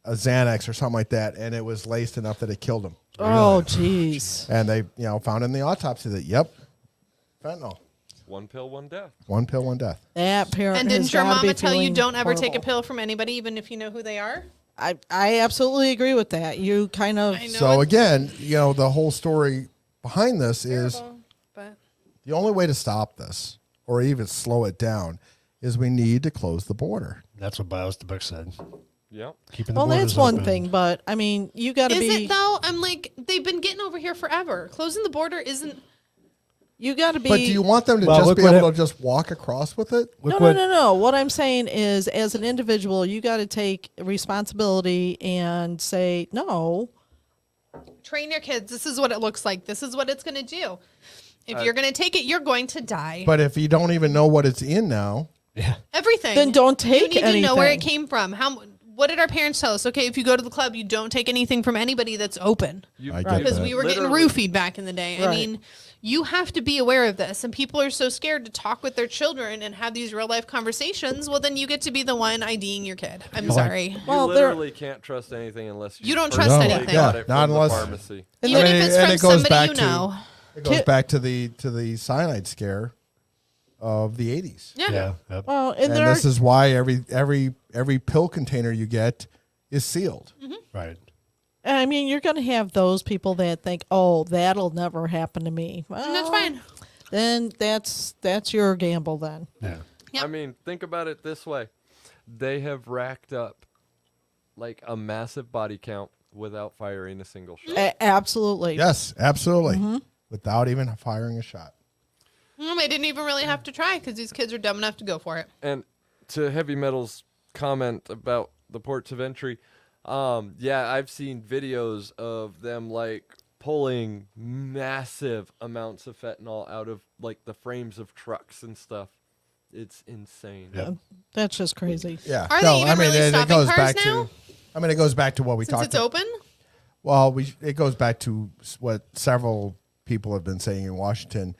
a Xanax or something like that, and it was laced enough that it killed him. Oh, jeez. And they, found in the autopsy that fentanyl, One pill, one death. one pill, one death. That parent And has didn't your gotta be mama tell you feeling don't ever take a horrible. pill from anybody, even if you know who they are? I absolutely agree with that. You kind of I know So it's again, the whole story behind this is terrible, but the only way to stop this or even slow it down is we need to close the border. That's what Bios the book said. Yep. Keeping the well, that's borders one open. thing, but I mean, you got to is be it though? I'm like, they've been getting over here forever. Closing the border isn't. you got to be. But do you want them to Well, just look be what able it- to just walk across with it? Look No. what- What I'm saying is, as an individual, you got to take responsibility and say no. Train your kids. This is what it looks like. This is what it's going to do. If you're going to take it, you're going to die. But if you don't even know what it's in now, Yeah. Everything. Then don't take You need to know where it anything. came from. What did our parents tell us? Okay, if you go to the club, you don't take anything from anybody that's open. I get Because that. we were getting Literally. roofied back in the day. I Right. mean, you have to be aware of this. And people are so scared to talk with their children and have these real life conversations. Well, then you get to be the one IDing your kid. I'm sorry. Well, you there- literally can't trust anything unless You don't trust personally anything. got Yeah, it not from unless- the pharmacy. And Even then- if it's and from it goes somebody back you to- know. it goes back to the cyanide scare of the 80s. Yeah. Yeah. Yep. well, and And there this is why every pill container you get is sealed. Right. I mean, you're going to have those people that think, "Oh, that'll never happen to me." Well, And that's fine. Then that's your gamble. Then Yeah. Yep. I mean, think about it this way. They have racked up like a massive body count without firing a single shot. Absolutely. Yes, absolutely. Mm-hmm. Without even firing a shot. Well, they didn't even really have to try because these kids are dumb enough to go for it. And to Heavy Metal's comment about the ports of entry, yeah, I've seen videos of them like pulling massive amounts of fentanyl out of like the frames of trucks and stuff. It's insane. Yeah. That's just crazy. Yeah. Are they even really stopping cars back now? to. I mean, it goes back to what we Since talked. it's open? Well, it goes back to what several people have been saying in Washington,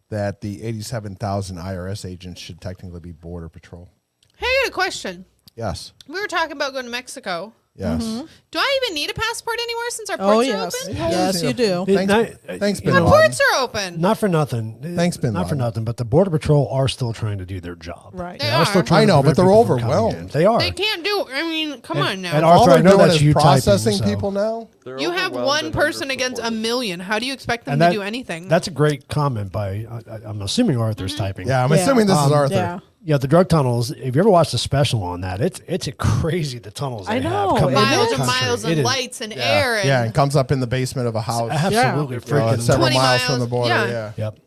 that the 87,000 IRS agents should technically be Border Patrol. Hey, I got a question. Yes. We were talking about going to Mexico. Yes. Do I even need a passport anymore since our Oh ports are yes, open? yes, you do. Thanks, Bin Our Laden. ports are open. Not for nothing. Thanks, Bin Not for Laden. nothing, but the Border Patrol are still trying to do their job. Right. They are still are. trying I to know, but prevent they're people from coming overwhelmed. in. They are. They can't do. I mean, come on now. and All Arthur, I they're know doing that's is you processing typing, so- people now. They're You have overwhelmed one and person against a undersupported. million. How do you expect them And to that- do anything? That's a great comment by, I'm assuming Arthur's typing. Yeah, I'm Yeah. assuming this is Arthur. Yeah. Yeah, the drug tunnels. If you ever watched the special on that, it's crazy the tunnels I they know, have coming it into the miles and country. miles It and is lights and air. And Yeah, and comes up in the basement of a house. absolutely You know, freaking. several 20 miles from miles. the border. Yeah. Yeah. Yep.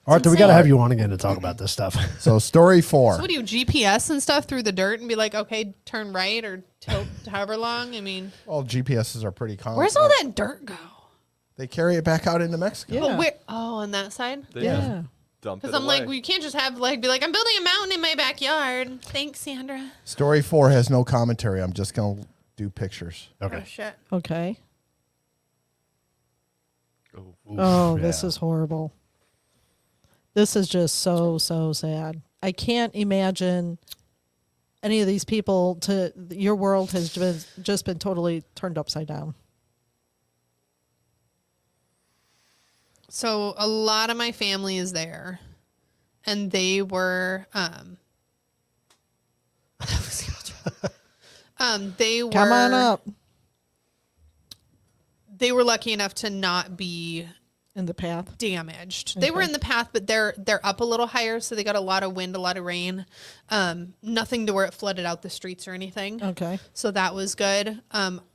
Arthur, we got to have you on again to talk about this stuff. So story 4. So what do you GPS and stuff through the dirt and be like, okay, turn right or tilt however long? I mean, Well, GPSs are pretty common. where's all that dirt go? They carry it back out into Mexico. Yeah. Oh, where? Oh, on that side. They Yeah. just dump it Because I'm away. like, we can't just have be like, I'm building a mountain in my backyard. Thanks, Sandra. Story 4 has no commentary. I'm just going to do pictures. Okay. Oh shit. Okay. Oh. Oh, this yeah. is horrible. This is just so sad. I can't imagine any of these people your world has just been totally turned upside down. So a lot of my family is there, and they were they were Come on up They were lucky enough to not be in the path. damaged. They were in the path, but they're up a little higher, so they got a lot of wind, a lot of rain. Nothing to where it flooded out the streets or anything. Okay. So that was good.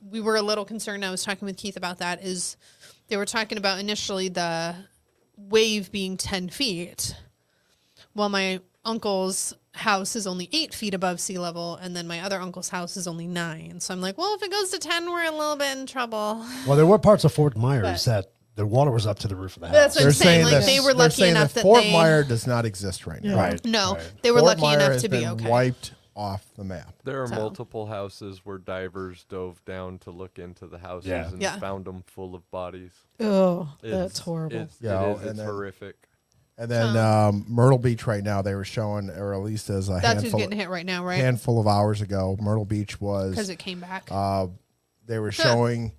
We were a little concerned. I was talking with Keith about that. Is they were talking about initially the wave being 10 feet. Well, my uncle's house is only 8 feet above sea level, and then my other uncle's house is only 9. So I'm like, well, if it goes to 10, we're a little bit in trouble. Well, there were parts of Fort Myers that the water was up to the roof of the house. That's what I'm saying. Like they were they're lucky saying enough that that Fort they Myers does not exist right now. Right. no, Right. they were Fort lucky Myers enough has to be been okay. wiped off the map. There are So- multiple houses where divers dove down to look into the houses Yeah. and Yeah. found them full of bodies. Oh, It's- that's horrible. It's, Yeah, it is, and it's then- horrific. And then Myrtle Beach right now, they were showing, or at least as a That's who's getting hit right now, right? handful of hours ago, Myrtle Beach was, Because it came back. they were showing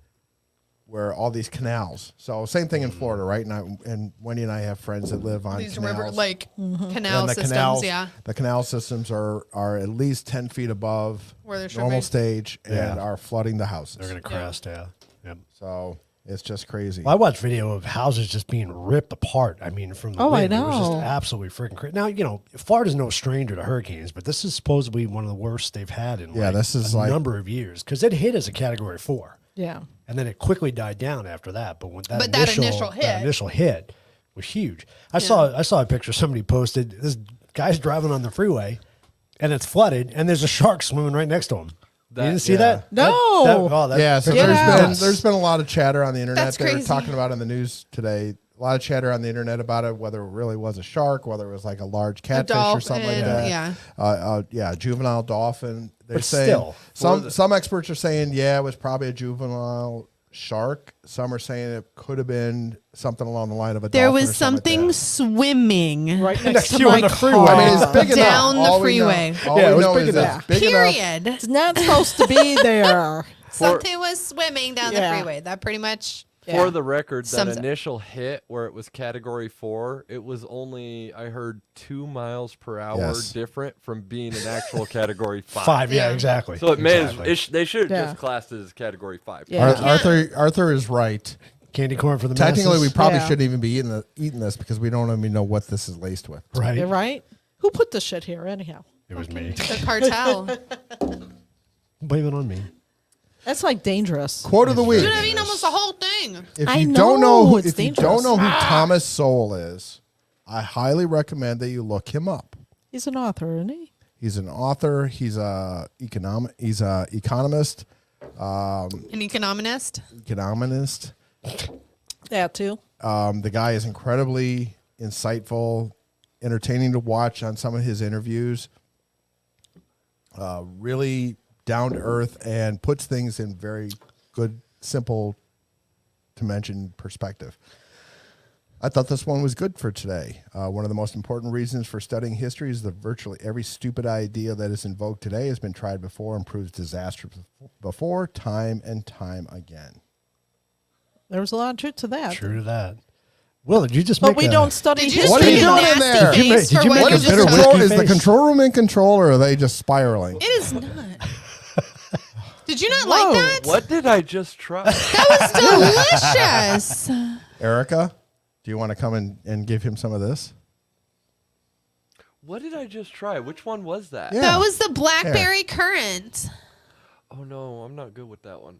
where all these canals. So same thing in Florida, right? And Wendy and I have friends that live on These canals. river canal And the systems, canals, yeah. the canal systems are at least 10 feet above Where there should normal be. stage and Yeah. are flooding the houses. They're going to crest, yeah. Yep. So it's just crazy. Well, I watched video of houses just being ripped apart. I mean, from the Oh, I wind. It was just know. absolutely freaking crazy. Now, Florida's no stranger to hurricanes, but this is supposedly one of the worst they've had in this is a like- number of years because it hit as a Category 4. Yeah. And then it quickly died down after that. But when that, But that initial hit. Was huge. I saw a picture somebody posted. This guy's driving on the freeway, and it's flooded, and there's a shark swimming right next to him. You didn't see that? No. Yeah, so Get out. there's been a lot of chatter on the internet. That's They were crazy. talking about in the news today. A lot of chatter on the internet about it, whether it really was a shark, whether it was like a large catfish or something like dolphin, that. yeah. Juvenile dolphin. They're But saying still. some experts are saying it was probably a juvenile shark. Some are saying it could have been something along the line of a There dolphin was or something like something that. swimming Right Next next to to you on my the car. freeway. I mean, it's big enough. Down the All we know- freeway. all Yeah, it we was know big is enough. it's big enough. Period. It's not supposed to be there. Something was swimming down the Yeah. freeway. That pretty much. For the record, that Sums it. initial hit where it was Category 4, it was only, I heard, 2 miles per hour Yes. different from being an actual Category 5. 5, yeah, Yeah. exactly. So it may Exactly. they should have Yeah. just classed it as Category 5. Yeah. Arthur is right. Candy corn for the Technically, we masses. probably Yeah. shouldn't even be eating this because we don't even know what this is laced with. Right. You're right. Who put this shit here anyhow? It was me. The cartel. Blame it on me. That's like dangerous. Quote of the week. Should have eaten almost the whole thing. If I you know, don't know, it's if you dangerous. don't know who Thomas Sowell is, I highly recommend that you look him up. He's an author, isn't he? He's an author. He's a economist. An economist. Economist. That too. The guy is incredibly insightful, entertaining to watch on some of his interviews. Really down to earth and puts things in very good, simple to mention perspective. I thought this one was good for today. One of the most important reasons for studying history is that virtually every stupid idea that is invoked today has been tried before and proves disastrous before, time and time again. There was a lot of truth to that. True to that. Will, did you just But make we a- don't study Did you history. What are you just make a doing in nasty there? Did you face make- did for you what make you a just bitter told? whiskey Is the face? control room in control or are they just spiraling? It is not. Did you not Whoa. like that? What did I just try? That was delicious. Erica, do you want to come and give him some of this? What did I just try? Which one was that? Yeah. That was the blackberry currant. Oh no, I'm not good with that one.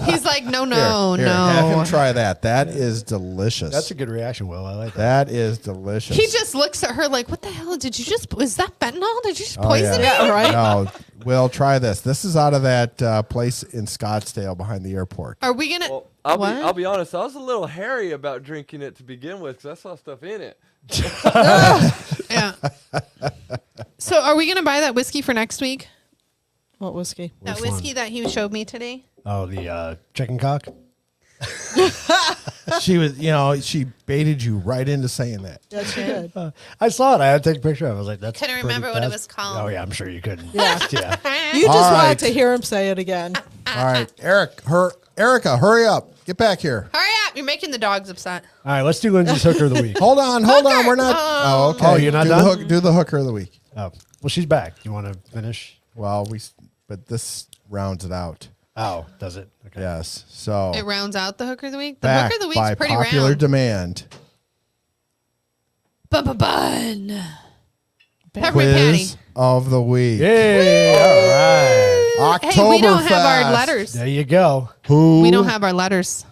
He's like, no, Here, no, here, no. have him try that. That is delicious. That's a good reaction, Will. I like that. That is delicious. He just looks at her like, what the hell? Did you just, was that fentanyl? Did you just Oh, poison yeah. me? Yeah, right. No, Will, try this. This is out of that place in Scottsdale behind the airport. Are we going to, Well, What? I'll be honest. I was a little hairy about drinking it to begin with because I saw stuff in it. yeah. So are we going to buy that whiskey for next week? What whiskey? That Which whiskey that he showed me today? Oh, the chicken cock. She was, she baited you right into saying that. Yes, you did. I saw it. I had to take a picture of it. I was like, that's Couldn't pretty remember what it fast. was called. Oh, yeah, I'm sure you couldn't. Yeah. Yeah. You just All wanted right. to hear him say it again. All right, Erica, hurry up. Get back here. Hurry up. You're making the dogs upset. All right, let's do Lindsay's hooker of the week. Hold on. We're not. Oh, okay. Oh, you're not do done? Do the hooker of the week. Oh, well, she's back. You want to finish? Well, but this rounds it out. Oh, does it? Okay. Yes. So It rounds out the hooker of the week. The back hooker of the week's by pretty popular round. demand. Bun. Peppermint patty. Quiz of the week. Yay! All right. Oktoberfest. Hey, we don't have our letters. There you go. Who? We don't have our letters.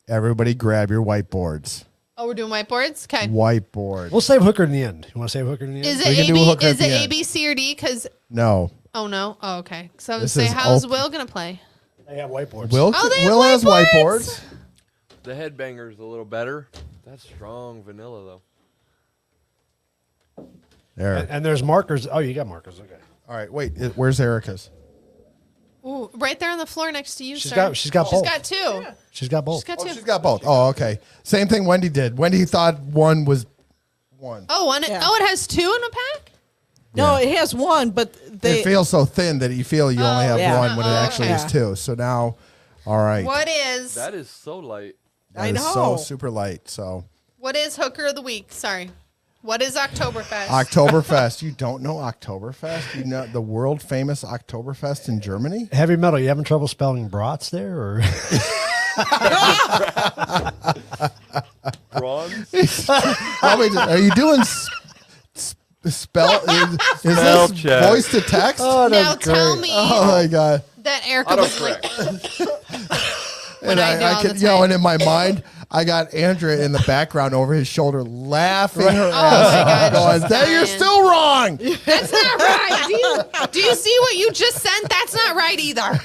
Everybody, grab your whiteboards. Oh, we're doing whiteboards? Okay. Whiteboard. We'll save hooker in the end. You want to save hooker in the end? Is We it can A, do a B, hooker at is the it end. A, B, C, or D? Because, No. oh, no. Oh, okay. So I would This say, is how's op- Will going to play? They have whiteboards. Will Oh, they have Will has whiteboards? whiteboards. The headbanger's a little better. That's strong vanilla though. There. And there's markers. Oh, you got markers. Okay. All right. Wait. Where's Erica's? Ooh, right there on the floor next to you, She's sir. got both. She's got two. She's got both. She's got Oh, two. she's got both. Oh, okay. Same thing Wendy did. Wendy thought one was one. Oh, one. Yeah. Oh, it has two in a pack? No, it has one, but they It feels so thin that you feel you only have yeah. one when it Oh, actually okay. is two. So now, all right. What is That is so light. That I is know. so super light. So hooker of the week? Sorry. What is Oktoberfest? Oktoberfest. You don't know Oktoberfest? You know the world famous Oktoberfest in Germany? Heavy metal. You having trouble spelling brats there, or Bronze. Are you doing spell? Is Spell this check. voice to text? Oh, now that's tell great. me Oh my god! that Erica was like, when And I do all the could, you know, time. and in my mind, I got Andrea in the background over his shoulder laughing her Oh ass my off, God, going, she's "That you're dying. still wrong." That's not right. Do you see what you just sent? That's not right either.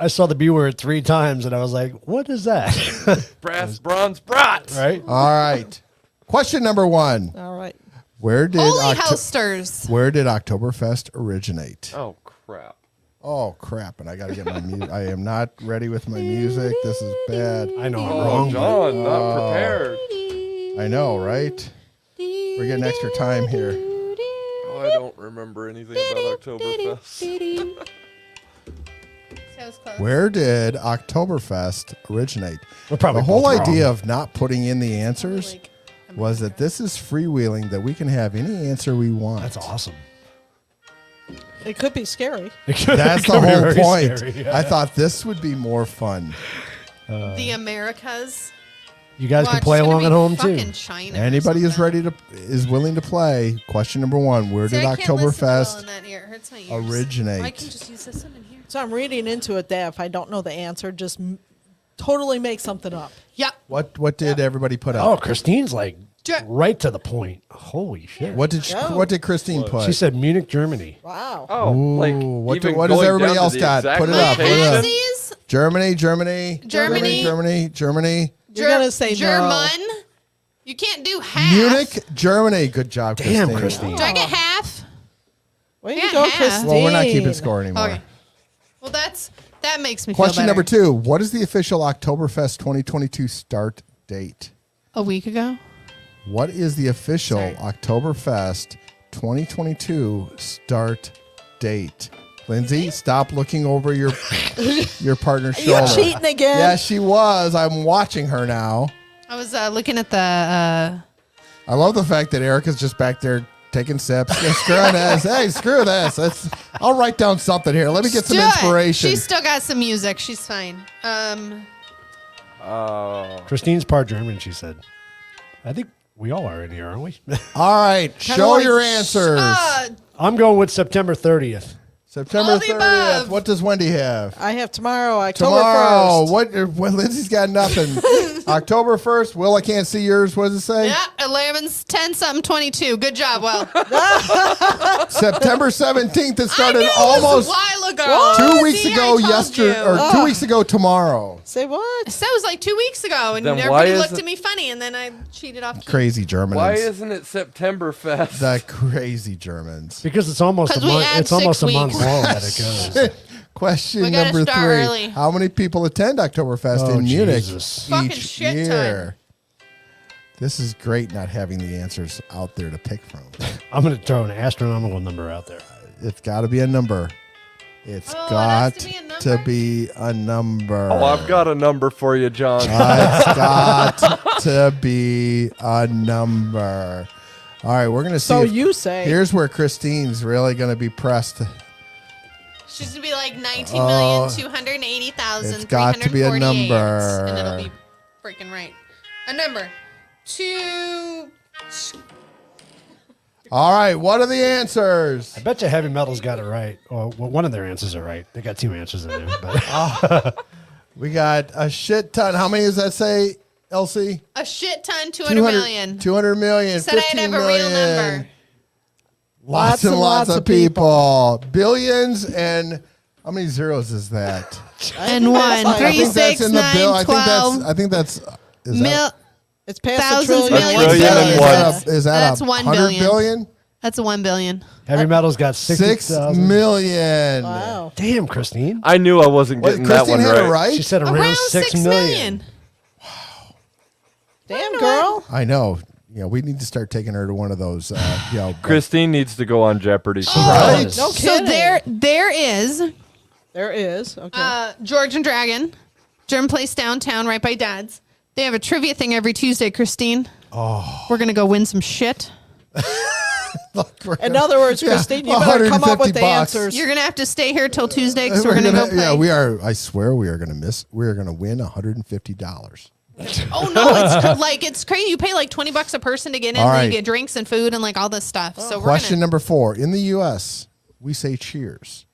I saw the B word 3 times, and I was like, "What is that?" Brass, bronze, brats. Right? All right. Question number 1: all right. Where did Holy Hellsters. Where did Oktoberfest originate? Oh crap. Oh crap! And I got to get my music. I am not ready with my music. This is bad. I know I'm Oh, wrong. John, not prepared. I know, right? We're getting extra time here. Oh, I don't remember anything about Oktoberfest. That was close. Where did Oktoberfest originate? We're probably The whole both idea wrong. of not putting in the answers Like, was that this is freewheeling, that we can have any answer we want. That's awesome. It could be scary. That's the Could be whole very point. scary, yeah. I thought this would be more fun. the Americas. You guys Watch, can play it's gonna along be at home too. fucking China or Anybody is something. willing to play. Question number 1: Where See, did I can't listen to Will Oktoberfest in that ear. It hurts my ears. originate? I can just use this one in here. So I'm reading into it that if I don't know the answer, just totally make something up. Yep. What did everybody put Oh, up? Christine's like Dr- right to the point. Holy shit! What did Oh. what did Christine put? She said Munich, Germany. Wow. Oh, Ooh, like what even does going everybody down to else the got? exact Put it My up, put it up. halvesies, Germany. Germany. Germany. You're gonna say no. German. You can't do half. Munich, Germany. Good job, Damn, Christine. Christine. Do I get half? Way Yeah, to go, half. Christine. Well, we're not keeping score anymore. Okay. Well, that makes me Question feel number better. 2: What is the official Oktoberfest 2022 start date? A week ago. What is the official Sorry. Oktoberfest 2022 start date? Lindsay, stop looking over your partner's You're shoulder. cheating again. Yeah, she was. I'm watching her now. I was looking at the. I love the fact that Erica's just back there taking sips. Yeah, screw this. Hey, screw this. I'll write down something here. Let me get some do it. inspiration. She's still got some music. She's fine. Oh. Christine's part German. She said. I think we all are in here, aren't we? All right, show like your answers. I'm going with September 30th. September All the 30th. above. What does Wendy have? I have tomorrow, October Tomorrow. 1st. What? Lindsay's got nothing. October 1st. Will, I can't see yours. What does it say? Yeah, 11, 10 something, 22. Good job, Will. September 17th. It started I knew almost it was a while ago. 2 weeks See, I ago. told Yesterday, you. or 2 weeks ago tomorrow. Say what? So it was like 2 weeks ago, and Then why everybody looked isn't- at me funny, and then I cheated off. Crazy Germans. Why isn't it Septemberfest? the crazy Germans? Because it's almost a 'Cause we month. add It's almost 6 a month weeks. long that it goes. Question We gotta number start 3. early. How many people attend Oktoberfest Oh, in Munich Jesus. Fucking each shit year? This is great not having the answers out there to pick from. I'm going to throw an astronomical number out there. It's got to be a number. It's Oh, it got has to be a number? to be a number. Oh, I've got a number for you, John. It's got to be a number. All right, we're going to see. So if- you say. Here's where Christine's really going to be pressed. She's gonna be like 19,280,348. It's got to be a number. And it'll be freaking right. A number. 2. All right, what are the answers? I bet you heavy metal's got it right. Well, one of their answers are right. They got 2 answers in there. But We got a shit ton. How many does that say, Elsie? A shit ton, 200 million. 200 million. Said I'd 15 have a real million. number. Lots and lots of people. Billions and how many zeros is that? And 1, I 3, think 6, 9, 12. I think that's is Mil- It's past Thousands, the trillion. millions, trillion and billions. one. is that That's a 1 100 billion. billion? That's a 1 billion. heavy metal's got 6 60,000. million. Wow. Damn, Christine. I knew I wasn't Wait, getting that Christine one had it right. right? She said around, Around 6 million. Damn, girl. I know. You know, we need to start taking her to one of those. Christine needs to go on Jeopardy. Right. No So kidding. there is There is. Okay. George and Dragon, German place downtown right by Dad's. They have a trivia thing every Tuesday, Christine. Oh. We're going to go win some shit. In other words, Christine, you better come up with the $150. answers. You're going to have to stay here till Tuesday because we're going to go play. Yeah, we are. I swear, we are going to We are going to win $150. Oh, no. It's crazy. You pay like $20 a person to get in. All And right. you get drinks and food and like all this stuff. So we're Question going to. number 4. In the U.S., we say cheers.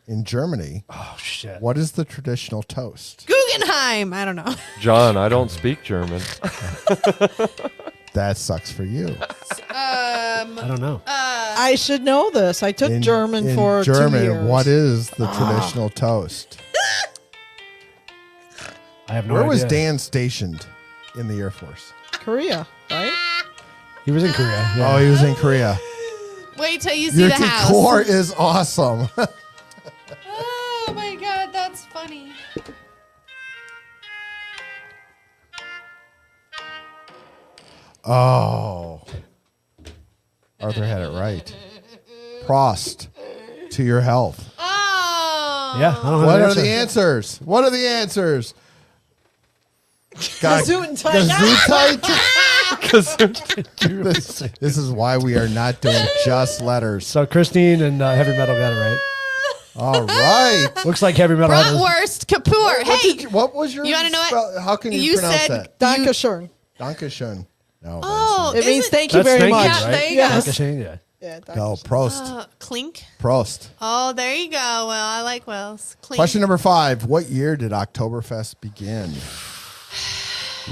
In Germany, Oh, shit. what is the traditional toast? Guggenheim. I don't know. John, I don't speak German. That sucks for you. I don't know. I should know this. I took German for 2 German, years. what is the traditional toast? I have no Where idea. was Dan stationed in the Air Force? Korea, right? He was in Korea. Yeah. Oh, he was in Korea. Wait till you see Your the house. decor is awesome. Oh my God, that's funny. Oh. Arthur had it right. Prost to your health. Oh. Yeah, I don't know What the are answer. the answers? What are the answers? God, Gesundheit. This is why we are not doing just letters. So Christine and heavy metal got it right. All right. Looks like heavy metal had it. Bratwurst Kapoor. Hey, What was your You wanna know what? How can you, You pronounce said- that? Dankeschön. Dankeschön. No. oh, It means isn't- thank you That's very thank much. you, Yeah, right? there you Yes. go. Dankeschön, yeah. Yeah, No, Prost. Clink. Prost. Oh, there you go. Well, I like Wells. Clink. Question number 5. What year did Oktoberfest begin?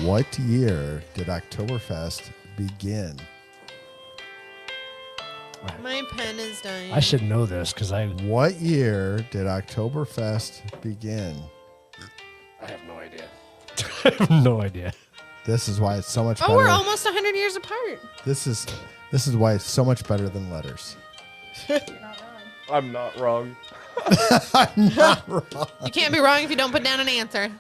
What year did Oktoberfest begin? My pen is dying. I should know this because I What year did Oktoberfest begin? have no idea. I have no idea. This is why it's so much Oh, better. we're almost 100 years apart. This is why it's so much better than letters. I'm not wrong. You can't be wrong if you don't put down an answer.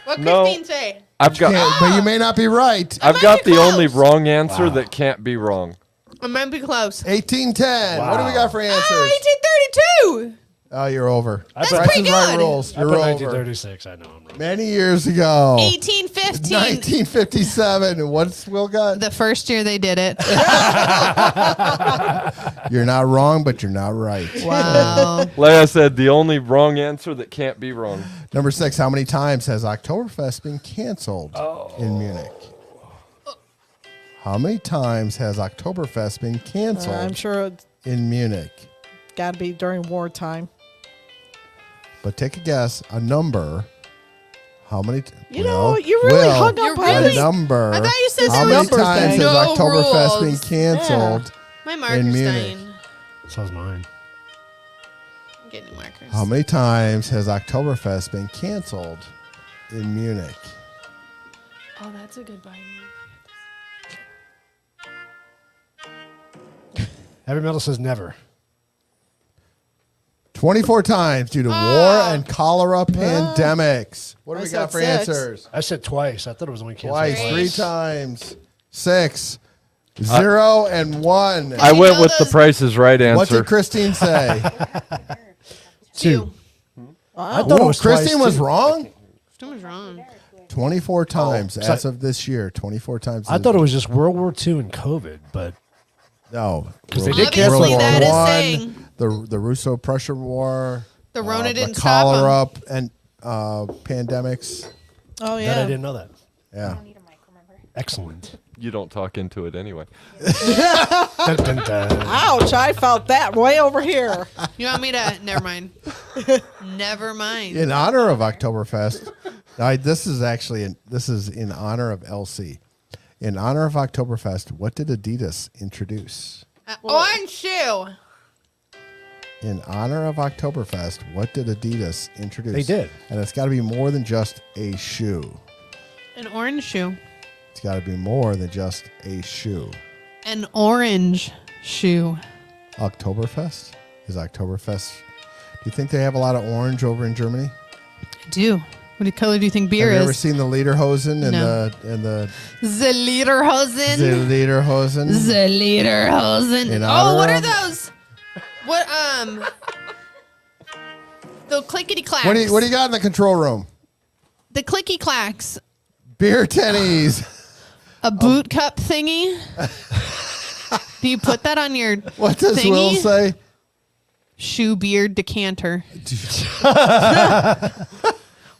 What No. Christine say? I've got But you may not be right. I've might got be the only close. wrong answer that can't be wrong. I might be close. 1810. What do we got for answers? 1832. Oh, you're over. That's Price pretty is Right good. rules. I You're put over. 1936. I know I'm wrong. Many years ago. 1815. 1957. And what's Will got? The first year they did it. You're not wrong, but you're not right. Wow. Like I said, the only wrong answer that can't be wrong. Number 6. How many times has Oktoberfest been canceled in Munich? How many times has Oktoberfest been canceled? I'm sure in Munich? Got to be during wartime. But take a guess, a number. How many? You really hung You're up on really- this. a number. I thought you said How there many was times no has Oktoberfest been rules. canceled? My in marker's Munich. dying. So's mine. I'm getting markers. How many times has Oktoberfest been canceled in Munich? Oh, that's a good buy. Heavy metal says never. 24 times due to war and cholera pandemics. What do I we got for said 6. answers? I said twice. I thought it was only canceled Twice, Great. 3 times, 6, 0, and 1. I you went know with the those- Price is Right What answer. did Christine say? 2. I thought it was Christine twice, was too. wrong? What was wrong? 24 times so- as of this year. 24 times. I thought it was just World War II and COVID, but No. 'Cause they World- did cancel Obviously, World that War is I. saying the Russo-Prussian War. the Rona the didn't stop 'em. cholera and Oh, pandemics. that I yeah. didn't know that. Yeah. Need a mic, remember? Excellent. You don't talk into it anyway. Dun, dun, dun. Ouch, I felt that way over here. You want me to? Never mind. Never mind. In honor of Oktoberfest, this is in honor of LC. In honor of Oktoberfest, what did Adidas introduce? Orange shoe. In honor of Oktoberfest, what did Adidas introduce? They did. And it's got to be more than just a shoe. An orange shoe. It's got to be more than just a shoe. An orange shoe. Oktoberfest? Is Oktoberfest? Do you think they have a lot of orange over in Germany? I do. What color do you think beer Have you ever is? seen the Lederhosen and No. the The Lederhosen. Lederhosen? The Lederhosen. In Oh, honor what are of- those? What the clickety clacks. What do you got in the control room? The clicky clacks. Beer tennies. A boot cup thingy. Do you put that on your What does thingy? Will say? Shoe beard decanter.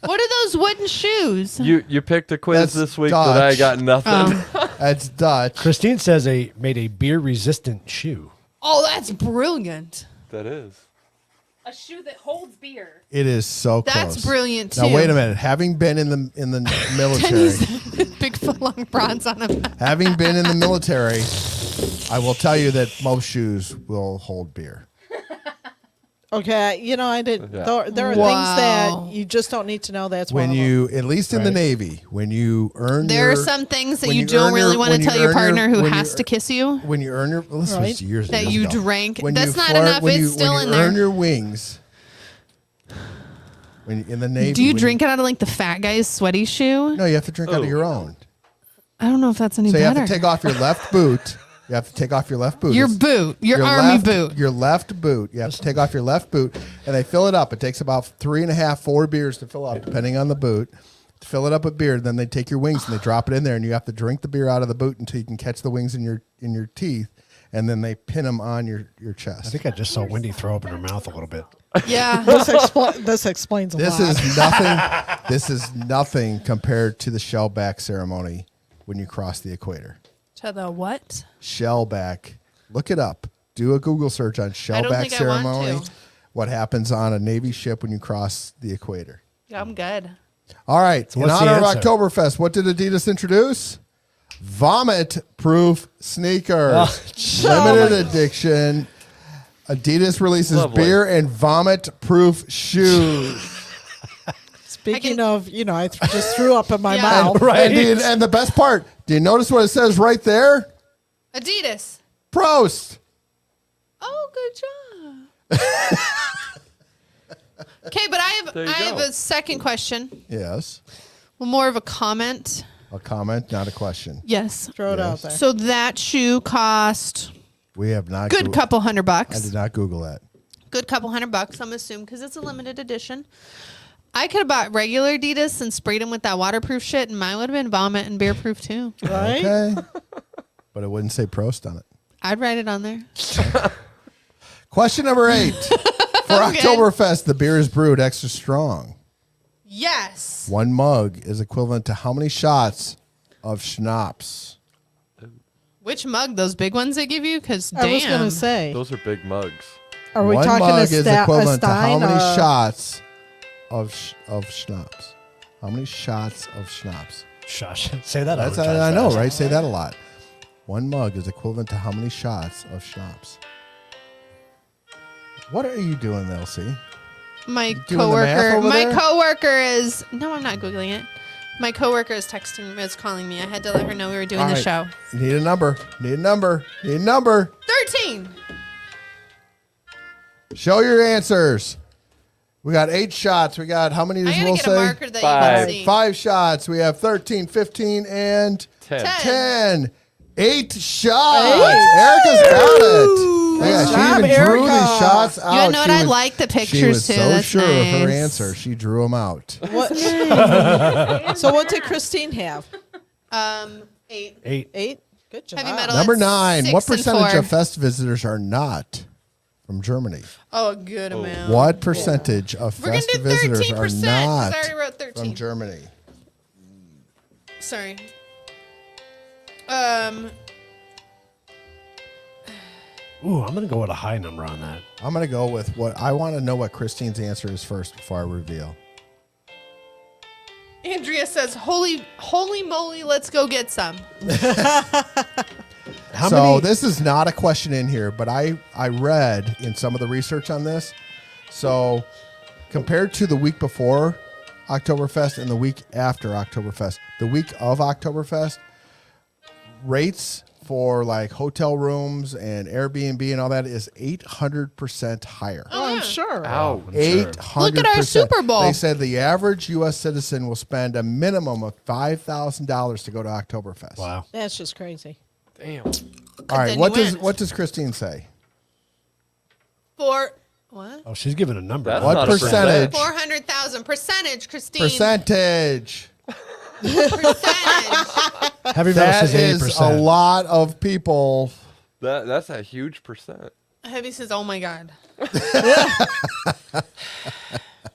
What are those wooden shoes? You picked a quiz That's this week that I Dutch. got nothing. That's Dutch. Christine says they made a beer resistant shoe. Oh, that's brilliant. That is. A shoe that holds beer. It is so close. That's brilliant too. Now wait a minute. Having been in the military, Big foot long bronze on them. having been in the military, I will tell you that most shoes will hold beer. Okay, I did. Yeah. There are Wow. things that you just don't need to know. That's one When of them. you, at least in the Right. Navy, when you earn There your, are some things that when you you don't earn really your- want to when you tell your earn your- partner who when you has to kiss you. when you earn your, well, this Right. was years That years you ago. drank. When That's you not flirt- enough. when It's you, still when in you there. earn your wings. When in the Navy, Do you when drink it out of like the fat guy's sweaty shoe? No, you have to drink out of your own. I don't know if that's any So you better. have to take off your left boot. You have to take off your left boot. your It's- boot, your army left, boot. Your left boot. You have to take off your left boot, and they fill it up. It takes about 3.5, 4 beers to fill up, depending on the boot. To fill it up with beer, then they take your wings and they drop it in there, and you have to drink the beer out of the boot until you can catch the wings in your teeth, and then they pin them on your I chest. think I just saw Wendy throw up in her mouth a little bit. Yeah. This explains a This lot. is nothing. This is nothing compared to the shellback ceremony when you cross the equator. To the what? Shellback. Look it up. Do a Google search on I don't shellback think I want ceremony. to. What happens on a Navy ship when you cross the equator? I'm good. All right. So in what's the honor of answer? Oktoberfest, what did Adidas introduce? Vomit-proof sneakers. Limited edition. Adidas releases Lovely. beer and vomit-proof shoes. Speaking of, I just threw up in my Yeah. mouth. Right. And the best part, do you notice what it says right there? Adidas. Prost. Oh, good job. Okay, but There I you have go. a second question. Yes. Well, more of a comment. A comment, not a question. Yes. Throw it out Yes. there. So that shoe cost We have not. good couple $100 I bucks. did not Google that. Good couple $100, I'm assuming, because it's a limited edition. I could have bought regular Adidas and sprayed them with that waterproof shit, and mine would have been vomit and beer proof too. Right? Okay. But it wouldn't say Prost on it. I'd write it on there. Question number 8. For Okay. Oktoberfest, the beer is brewed extra strong. Yes. 1 mug is equivalent to how many shots of schnapps? Which mug? Those big ones they give you? Because I was going damn. to say, Those are big mugs. are we One talking mug a, is a equivalent to how Stein? many shots of schnapps? How many shots of schnapps? Shush. Say that. That's I know, right? Say that a lot. One mug is equivalent to how many shots of schnapps? What are you doing, Elsie? My doing the math coworker. over My there? coworker is. No, I'm not googling it. My coworker is texting me. Is calling me. I had to let her know we were doing All the right. show. You need a number. Need a number. Need a number. 13. Show your answers. We got 8 shots. We got how many I does gotta Will get say? a marker that you 5. can see. 5 shots. We have 13, 15, and 10. 10. 8 shots. Erica's got it. Yeah, she job, even drew Erica. these shots out. You know what? She I was- like the She pictures was too. so That's sure of her nice. answer. She drew them out. What? So what did Christine have? 8. 8. 8? Good job. Heavy metal. Number it's 9. 6 What and percentage 4. of fest visitors are not from Germany? Oh, a good amount. What percentage of We're gonna fest do visitors 13%. are 'cause not I already wrote from 13. Germany? Sorry. Ooh, I'm gonna go with a high number on that. I'm going to go with what I want to know what Christine's answer is first before I reveal. Andrea says, "Holy moly, let's go get some." How So many? this is not a question in here, but I read in some of the research on this. So compared to the week before Oktoberfest and the week after Oktoberfest, the week of Oktoberfest, rates for like hotel rooms and Airbnb and all that is 800% higher. Oh, I'm sure. Ow. 800%. Look at our Super Bowl. They said the average U.S. citizen will spend a minimum of $5,000 to go to Oktoberfest. Wow. That's just crazy. Damn. All right, then what you does went. what does Christine say? For what? Oh, she's giving a number. That's What not a percentage? 400,000 percentage, Christine. Percentage. Percentage. Heavy metal That says is 80%. a lot of people. That's a huge percent. Heavy says, "Oh my god."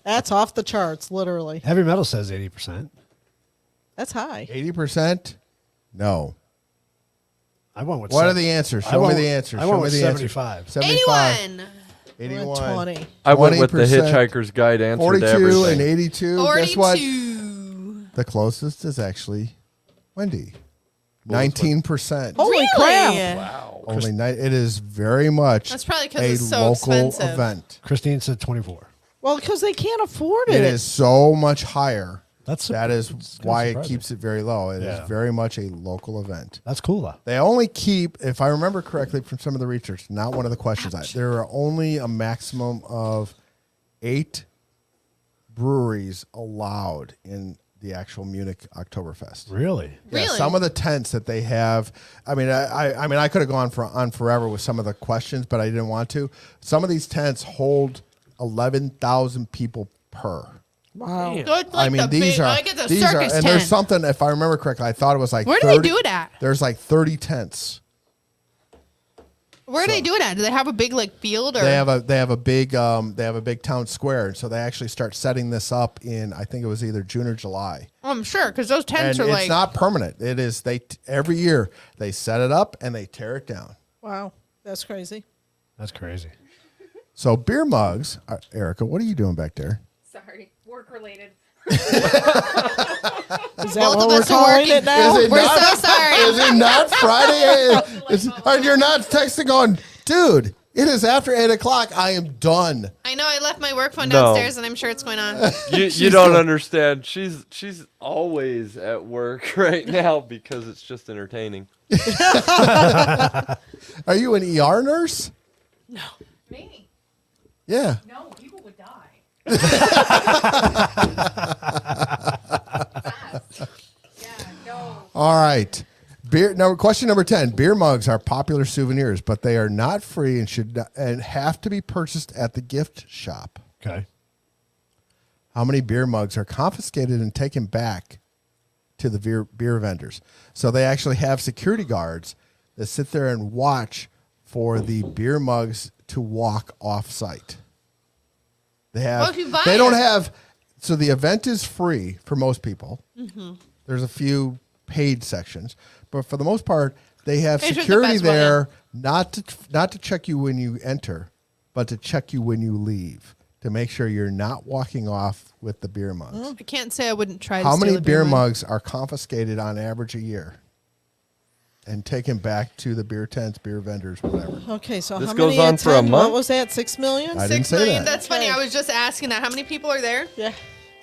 That's off the charts, literally. Heavy metal says 80%. That's high. 80%? No. I went with. What are seven- the answers? I Show me went- the answers. I Show went me with the answers. 75. 75. 81. We're at 81. 20. I went with the 20%, Hitchhiker's Guide answer to 42 everything. and 82. Guess what? 42. The closest is actually Wendy. 19%. Holy Really? crap. Wow. Only it is very much That's probably 'cause a it's so local expensive. event. Christine said 24. Well, because they can't afford it. It is so much higher. That's That is it's kinda why it surprising. keeps it very low. It is Yeah. very much a local event. That's cool though. They only keep, if I remember correctly from some of the research, not one of the questions, there are only a maximum of 8 breweries allowed in the actual Munich Oktoberfest. Really? Yeah, Really? some of the tents that they have. I mean, I could have gone on forever with some of the questions, but I didn't want to. Some of these tents hold 11,000 people per. Wow. So it's like I mean, the these big, are like it's a these circus are, and tent. there's something. If I remember correctly, I thought it was like Where do 30, they do it at? There's like 30 tents. Where do they do it at? Do they have a big like field or? They have a big town square, and so they actually start setting this up in, I think it was either June or July. Oh, I'm sure because those tents And are it's like. not permanent. It is every year they set it up and they tear it down. Wow. That's crazy. That's crazy. So beer mugs, Erica, what are you doing back there? Sorry, work related. Is that Both what of we're us are calling working. it now? Is it We're not- so sorry. Is it not Friday? And you're not texting going, dude, it is after 8 o'clock. I am done. I know I left my work phone No. downstairs and I'm sure it's going on. You don't understand. She's always at work right now because it's just entertaining. Are you an ER nurse? Me? Yeah. No, people would die. Yeah, no. All right. Question number 10. Beer mugs are popular souvenirs, but they are not free and and have to be purchased at the gift shop. Okay. How many beer mugs are confiscated and taken back to the beer vendors? So they actually have security guards that sit there and watch for the beer mugs to walk off site. They have. Well, if you buy they don't it- have. So the event is free for most people. Mm-hmm. There's a few paid sections, but for the most part, They have It's just the security best one, there, not to check you when you enter, but to check you when you leave, to make sure you're not walking off with the beer mugs. I can't say I wouldn't try to How steal many a beer mug. mugs are confiscated on average a year and taken back to the beer tents, beer vendors, whatever? Okay, so This how goes many on for a attend? month? What was that? 6 million? I didn't 6 say million. that. That's funny. Okay. I was just asking that. How many people are there? Yeah.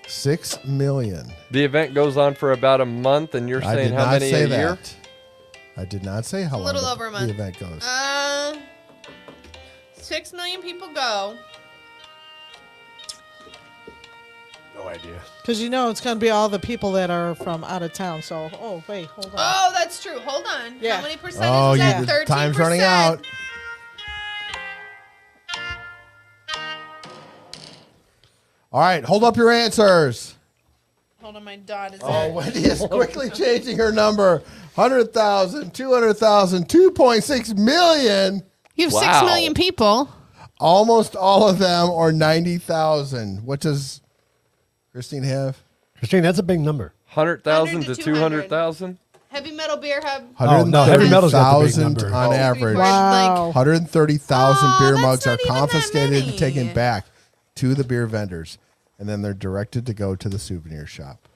6 million. The event goes on for about a month, and you're I saying did how not many say a year? that. I did not say how A long little over a month. the event goes. 6 million people go. No idea. Because it's going to be all the people that are from out of town. So, oh, wait, hold on. Oh, that's true. Hold on. Yeah. How many percentage Oh, is that? the 13%. time's running out. All right, hold up your answers. Hold on, my dot is Oh, there. Wendy is quickly changing her number. 100,000, 200,000, 2.6 million. You have Wow. 6 million people. Almost all of them are 90,000. What does Christine have? Christine, that's a big number. 100,000 100 to to 200,000? Heavy Metal Beer Hub. Oh, no, heavy metal's got the big 130,000 number. on Oh. average. Wow. 130,000 Oh, beer that's mugs are not even that confiscated and many. taken back to the beer vendors, and then they're directed to go to the souvenir shop.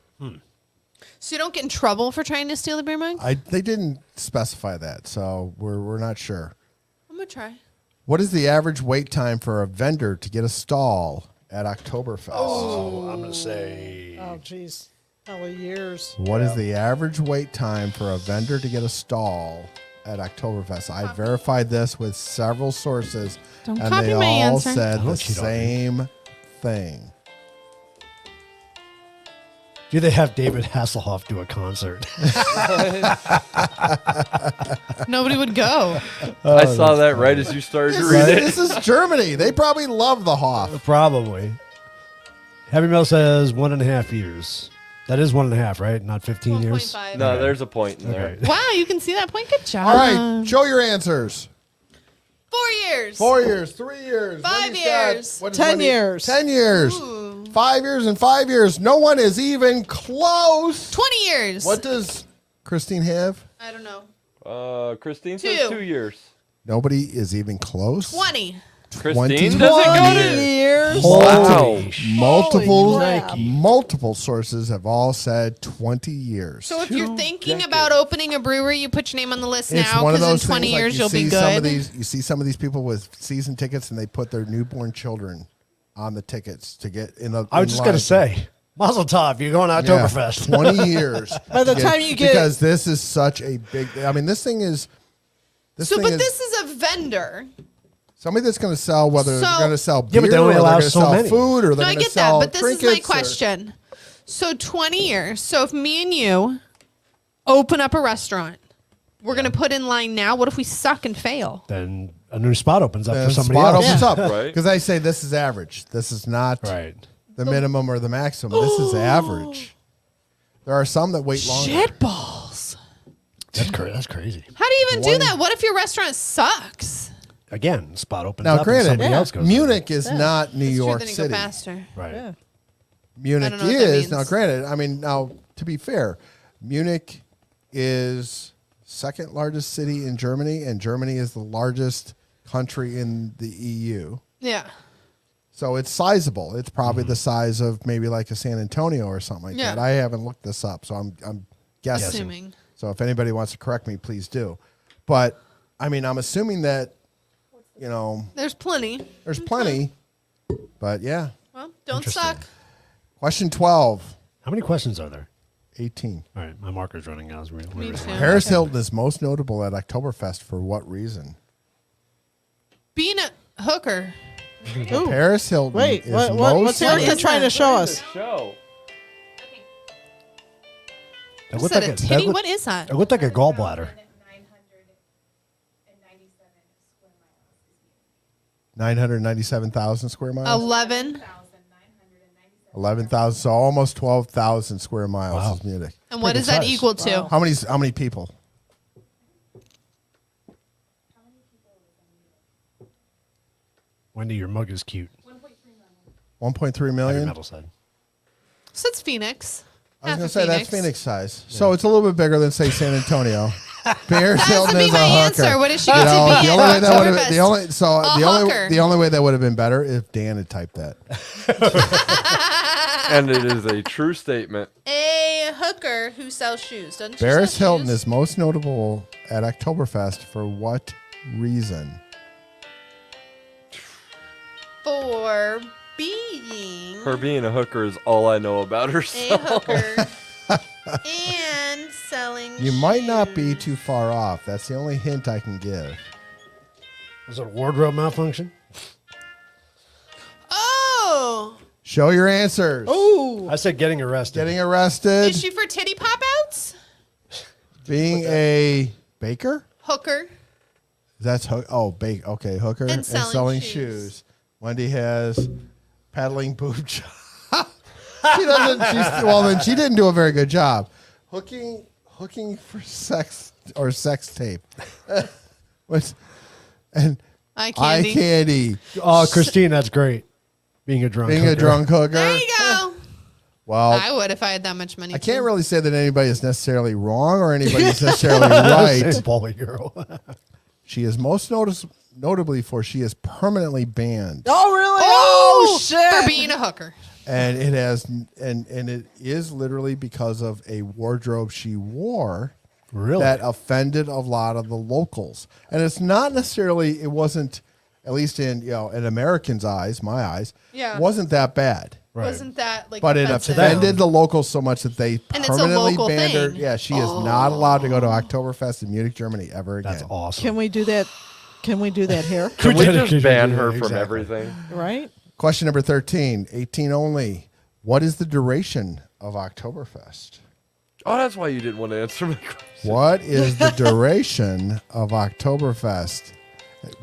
So you don't get in trouble for trying to steal the beer mug? They didn't specify that, so we're not sure. I'm going to try. What is the average wait time for a vendor to get a stall at Oktoberfest? Oh, I'm going to say. Oh, jeez. Probably years. What is the average wait time for a vendor to get a stall at Oktoberfest? I verified this with several sources, Don't and copy they my all answer. said Don't the cheat on me. same thing. Do they have David Hasselhoff do a concert? Nobody would go. I saw that right as you started to read it. This is Germany. They probably love the Hoff. Probably. Heavy Metal says 1.5 years. That is 1.5, right? Not 15 years. 1.5. No, there's a point in there. Okay. Wow, you can see that point. Good job. All right, show your answers. 4 years. 4 years, 3 years, 5 Wendy's got- years. what is 10 Wendy? years. 10 years. Ooh. 5 years and 5 years. No one is even close. 20 years. What does Christine have? I don't know. Christine 2. says 2 years. Nobody is even close. 20. Christine 20 doesn't go to years. Wow. Multiple, Holy crap. multiple sources have all said 20 years. So if you're thinking about opening a brewery, you put your name on the list It's now one of because in those 20 things, like, years you you'll be see good. Some of these, you see some of these people with season tickets, and they put their newborn children on the tickets to get in. I was just going to say, Mazel Tov, you're going to Oktoberfest. 20 years. By the to time you get- because this is such a big. I mean, this thing is. This So, thing but is, this is a vendor. somebody that's going to sell, whether they're So- going to sell Yeah, beer but they or only they're allow going to so sell many. food or No, they're I going to get that, sell but this is my trinkets or- question. So 20 years. So if me and you open up a restaurant, we're going to put in line now. What if we suck and fail? Then a new spot opens up The for somebody spot else. opens up, Right. Because I say this is average. This is not Right. the minimum or the maximum. This is average. There are some that wait longer. Shit balls. That's crazy. How do you even do 20 that? What if your restaurant sucks? Again, spot opens Now, up and granted, somebody else goes. Munich is not New It's true, York then you City. go faster. Right. Yeah. Munich I don't know what that is now. means. Granted, I mean, now to be fair, Munich is second largest city in Germany, and Germany is the largest country in the EU. Yeah. So it's sizable. It's probably the size of maybe like a San Antonio or something like Yeah. that. I haven't looked this up, so I'm guessing. Assuming. So if anybody wants to correct me, please do. But I mean, I'm assuming that There's plenty. there's plenty. But yeah. Well, don't Interesting. suck. Question 12, How many questions are there? 18. All right, my marker's running out. Me too. Paris Hilton is most notable at Oktoberfest for what reason? Being a hooker. Ooh. Paris Hilton Wait, is what's most Erica is trying that? to show us? Show. It Is looked that like a a, titty? that looked- What is that? It looked like a gallbladder. 997,000 square miles. 11. 11,000, so almost 12,000 square miles Wow. is Munich. And what Pretty is that size. equal to? How many people? Wendy, your mug is cute. 1.3 Heavy million. metal said. So it's Phoenix. I was Half going of to say that's Phoenix size. So it's a little bit bigger than say San Antonio. Paris That has Hilton to be is my a hooker. answer. What is she You going know, to be the at only way that would have Oktoberfest? the only so A the only hooker. the only way that would have been better if Dan had typed that. And it is a true statement. A hooker who sells shoes. Doesn't she Paris sell Hilton shoes? is most notable at Oktoberfest for what reason? For being Her being a hooker is all I know about her. a hooker and selling You might not be shoes. too far off. That's the only hint I can give. Was it a wardrobe malfunction? Oh, Show your answers. Ooh. I said getting arrested. Getting arrested, is she for titty pop outs? being a baker. Hooker. That's bake. Okay, hooker And selling shoes. shoes. Wendy has peddling boob job. She doesn't. Then she didn't do a very good job. Hooking for sex or sex tape. What's and Eye eye candy. candy. Oh, Christine, that's great. Being a drunk. Being a hooker. drunk hooker. There you go. Well, I would if I had that much money. I can't too. really say that anybody is necessarily wrong or anybody is necessarily right. Same Polly girl. She is most notably for she is permanently banned. Oh, really? Oh, Oh, shit. For being a hooker. And it has and it is literally because of a wardrobe she wore Really? that offended a lot of the locals. And it's not necessarily it wasn't at least in in Americans' eyes, my eyes, Yeah. wasn't that bad. Right. Wasn't that like But it offensive? offended the locals so much that they And it's a permanently local banned her. thing. Yeah, she is not allowed to go to Oktoberfest in Munich, Germany ever again. That's awesome. Can we do that? Can we do that here? Can we Dedication, just ban yeah, her from exactly. everything? Right? Question number 13, 18 only. What is the duration of Oktoberfest? Oh, that's why you didn't want to answer my question. What is the duration of Oktoberfest?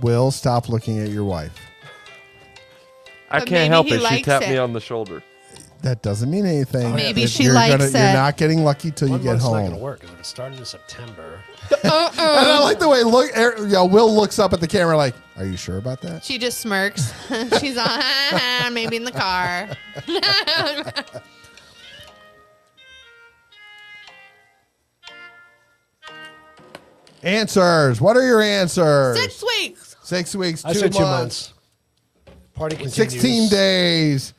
Will, stop looking at your wife. I But can't maybe help he it. She likes tapped it. me on the shoulder. That doesn't mean anything. Maybe If she you're likes You're it. not getting lucky till you One get month's not home. going to work because if it started in September. And I like the way Will looks up at the camera like, are you sure about that? She just smirks. She's on, maybe in the car. Answers. What are your answers? 6 weeks. 6 weeks, 2 I said months. 2 months. Party continues. 16 days.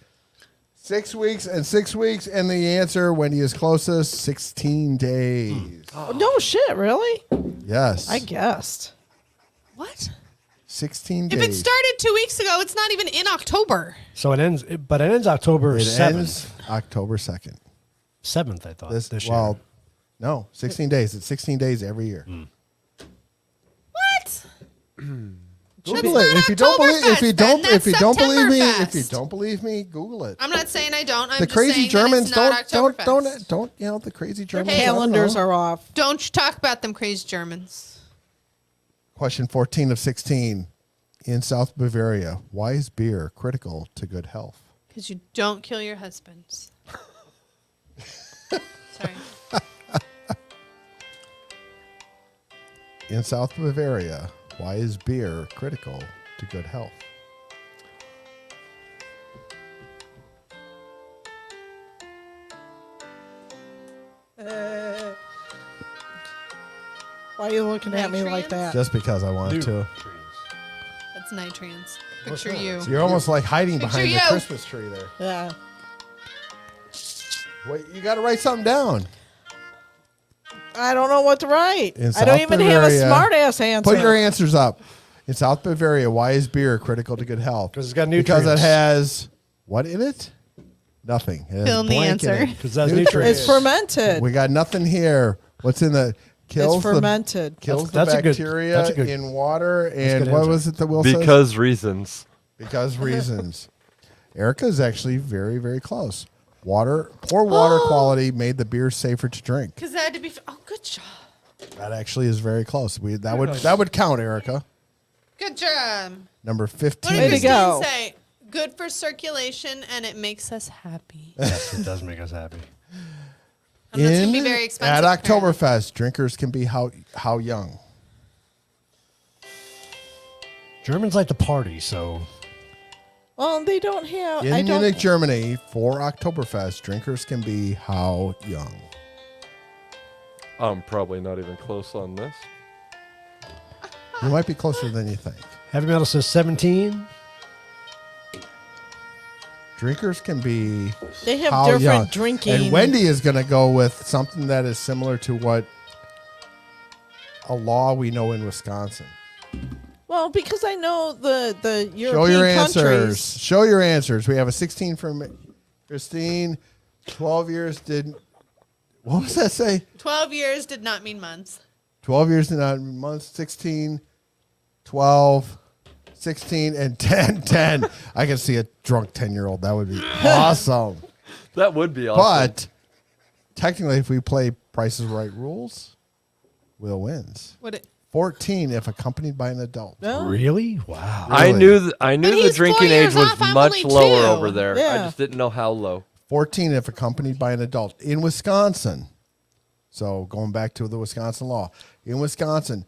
6 weeks and 6 weeks. And the answer, Wendy is closest, 16 days. Oh, no shit, really? Yes. I guessed. What? 16 If days. it started 2 weeks ago, it's not even in October. So it ends, but it ends October It 7th. ends October 2nd. 7th, I thought. This year. Well, no, 16 days. It's 16 days every year. What? Google That's it. not If you don't believe, Oktoberfest, then. if you don't believe me, if Septemberfest. you don't believe me, Google it. I'm not saying I don't. I'm The just crazy saying Germans that it's not Oktoberfest. don't the crazy Germans. Hey, don't Calendars know. are off. Don't you talk about them crazy Germans. Question 14 of 16. In South Bavaria, why is beer critical to good health? Because you don't kill your husbands. Sorry. In South Bavaria, why is beer critical to good health? Why are you looking at me like that? Just because I wanted to. That's nitrans. What's Picture that? you. You're almost like hiding Picture behind the you. Christmas tree there. Yeah. Wait, you got to write something down. I don't know what to write. In I don't South even have a Bavaria, smart ass answer. Put your answers up. In South Bavaria, why is beer critical to good health? 'Cause it's got Because it nutrients. has what in it? Nothing. It has Fill in the blank in answer. it. Because that's Nutrients. nutrients. It's fermented. We got nothing here. What's in the kills It's fermented. kills That's the a good- bacteria that's a good- in water and good what answer. was it that Will says? Because reasons. Because reasons. Erica is actually very, very close. Poor water quality made the beer safer to drink. Because that had to be. Oh, good job. That actually is very close. That would count, Erica. Good job. Number What 15. did Way to Christine go. say? Good for circulation, and it makes us happy. Yes, it does make us happy. And that's gonna be very expensive. At apparently. Oktoberfest, drinkers can be how young? Germans like to party, so Well, they don't have. In I don't. Munich, Germany, for Oktoberfest, drinkers can be how young? I'm probably not even close on this. You might be closer than you think. Heavy metal says 17. Drinkers can be They have how different young. drinking. And Wendy is going to go with something that is similar to what a law we know in Wisconsin. Well, because I know the European Show your answers. countries. Show your answers. We have a 16 from Christine. 12 years didn't. What was that say? 12 years did not mean months. 12 years did not mean months. 16, 12, 16, and 10. 10. I can see a drunk 10-year-old. That would be awesome. That would be awesome. But technically, if we play Price is Right rules, Will wins. What it? 14 if accompanied by an adult. No? Really? Wow. I Really? knew But the he's 4 drinking years age was off, I'm much only lower 2. over there. I Yeah. just didn't know how low. 14 if accompanied by an adult. In Wisconsin, so going back to the Wisconsin law, in Wisconsin,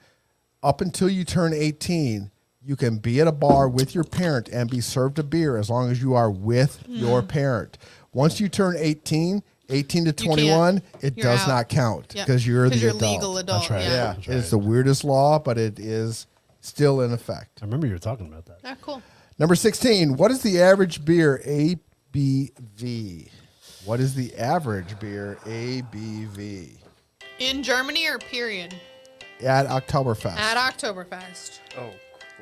up until you turn 18, you can be at a bar with your parent and be served a beer as long as you are with your parent. Once you turn 18 to 21, it You're does out. not count Yep. because you're the you're adult. legal adult. That's right. Yeah, That's it's the weirdest law, but it is still in effect. I remember you were talking about that. Ah, cool. Number 16, what is the average beer ABV? What is the average beer ABV In Germany or period? at Oktoberfest? At Oktoberfest. Oh,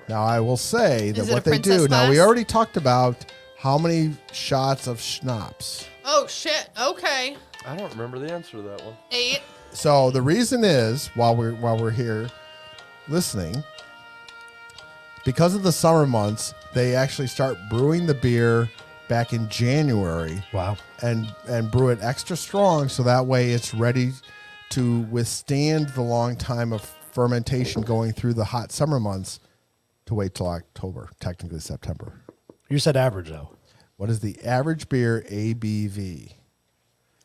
Now, I will say that Is it what a they do, princess now we glass? already talked about how many shots of schnapps. Oh shit. Okay. I don't remember the answer to that one. 8. So the reason is, while we're here listening, because of the summer months, they actually start brewing the beer back in January. Wow. and brew it extra strong so that way it's ready to withstand the long time of fermentation going through the hot summer months to wait till October, technically September. You said average, though. What is the average beer ABV?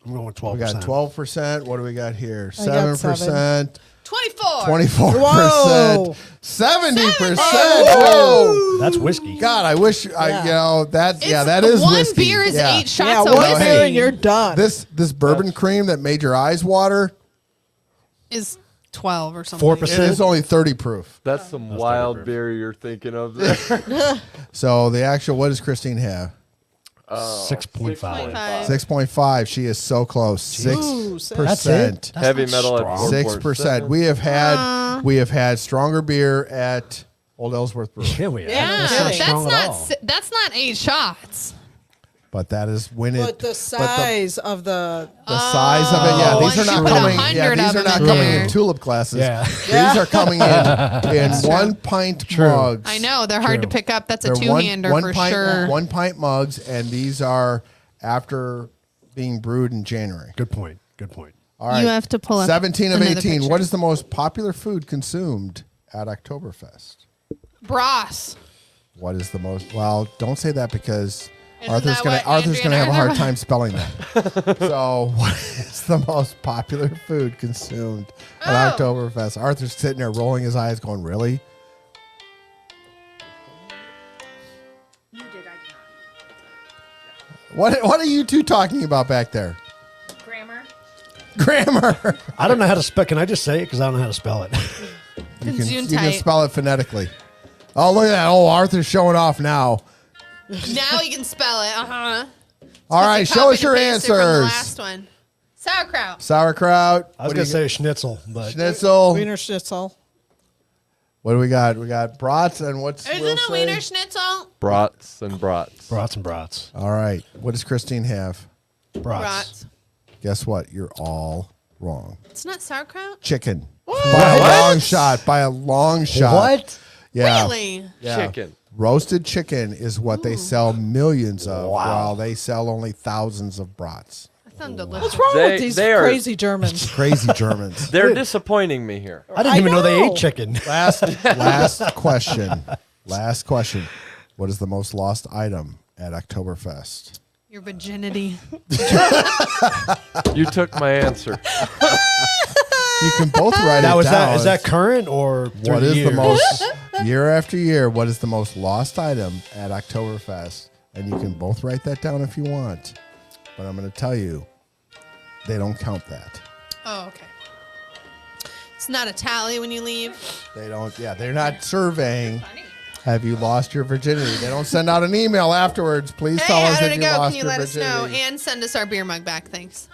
I'm going with 12%. We got 12%. What do we got here? I got 7%, 24. 24%, Whoa. 70%. Whoa. That's whiskey. God, I wish Yeah. that is one whiskey. beer is Yeah. 8 shots Yeah, of one whiskey. beer and you're done. This bourbon cream that made your eyes water, Is 12 or something. 4%. it is only 30 proof. That's some wild beer you're thinking of there. So the actual, what does Christine have? 6.5. 6.5. 6.5. She is so close. Ooh, 6%. That's it? That's Heavy not metal at strong. 6%. We have had stronger beer at Old Ellsworth Brewery, Yeah, we are. Yeah, That's not that's strong at not all. that's not 8 shots. but that is when it. but the size of the the size of it, yeah. Oh, These are once not you put coming. 100 Yeah, these of are them not in coming there. in tulip glasses. Yeah. These are coming in 1 pint mugs. I know they're hard to True. pick up. That's a They're two-hander for pint, sure. 1 pint mugs, and these are after being brewed in January. Good point. Good point. All right. You have to pull up 17 of another 18. picture. What is the most popular food consumed at Oktoberfest? Broth. What is the most? Well, don't say that because Isn't Arthur's that gonna what Arthur's Andrea gonna have a and I hard are? time spelling that. So, what is the most popular food consumed at Oh. Oktoberfest? Arthur's sitting there rolling his eyes, going, "Really?" You did, I did What are you two talking about back there? not. Grammar. Grammar. I don't know how to spell. Can I just say it? Because I don't know how to spell it. You can Gesundheit. spell it phonetically. Oh, look at that! Oh, Arthur's showing off now. Now you can spell it. Uh-huh. All right, It's show us copied your and pasted from the answers. last one. Sauerkraut. Sauerkraut. I was What do going to you say schnitzel, but Schnitzel. Wiener Schnitzel. What do we got? We got brats and what's Isn't Will a say? Wiener Schnitzel? Brats and brats. brats and brats. All right. What does Christine have? Brats. Brats. Guess what? You're all wrong. It's not sauerkraut? Chicken. By a long shot. By a long shot. What? Yeah. Really? Yeah. Chicken. Roasted chicken is what they sell millions of, Wow. while they sell only thousands of brats. That sounds delicious. What's wrong They- with these they are- crazy Germans? Crazy Germans. They're disappointing me here. I didn't I even know they know. ate chicken. Last question. Last question. What is the most lost item at Oktoberfest? Your virginity. You took my answer. You can both write Now, it down. is that current or through What is the years? most year after year? What is the most lost item at Oktoberfest? And you can both write that down if you want. But I'm going to tell you, they don't count that. Oh, okay. It's not a tally when you leave. They don't. Yeah, they're not surveying. Have you lost your virginity? They don't send out an email afterwards. Please tell Hey, us how if did it you go? lost Can you your let us know virginity. and send us our beer mug back? Thanks.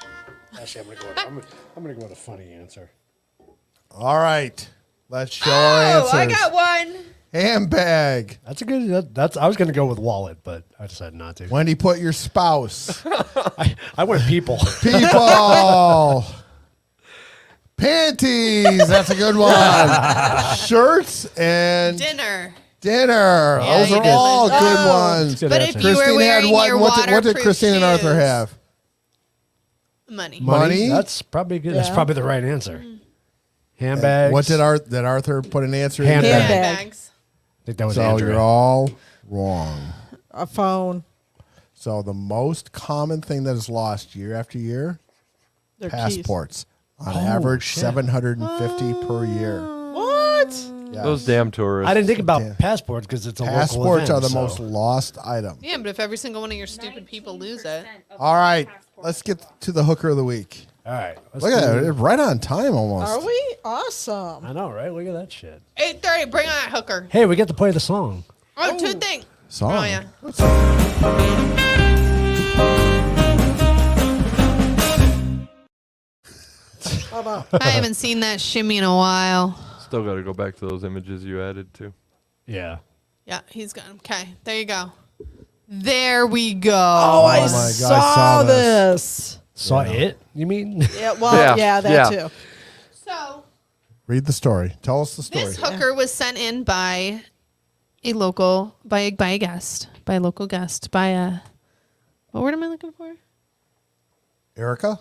Actually, I'm gonna go with a funny answer. All right, let's show our answers. I got one. Handbag. That's a good. That's. I was gonna go with wallet, but I decided not to. Wendy, put your spouse. I went people. People. Panties. That's a good one. Shirts and Dinner. dinner. Yeah, Those you are did all listen. good That's ones. a good But answer. if you were Christine had wearing what? your What did waterproof Christine and Arthur shoes. have? Money. Money? That's probably good. That's Yeah. probably the right answer. Handbags. What did Arthur put an answer in? Handbag. there? Handbag. Handbags. I think that was So Andrew. you're all wrong. A phone. So the most common thing that is lost year after year, Their keys. passports. On average, shit. 750 per year. What? Yes. Those damn tourists. I didn't think about Damn. passports because it's a local Passports event, are the so- most lost item. Yeah, but if every single one of your stupid people lose it. All right, let's get to the hooker of the week. All right. let's Look at do- it, right on time almost. Are we? Awesome. I know, right? Look at that shit. 8:30. Bring on that hooker. Hey, we get to play the song. Oh, two things. Song. Oh yeah. I haven't seen that shimmy in a while. Still got to go back to those images you added to. Yeah. Yeah, he's gone. Okay, there you go. There we go. Oh, I my God, I saw saw this. Saw it? You mean? Yeah, well, Yeah, that yeah. too. So Read the story. Tell us the story. this hooker was sent in by a local, by a guest, by a local guest, by a. What word am I looking for? Erica?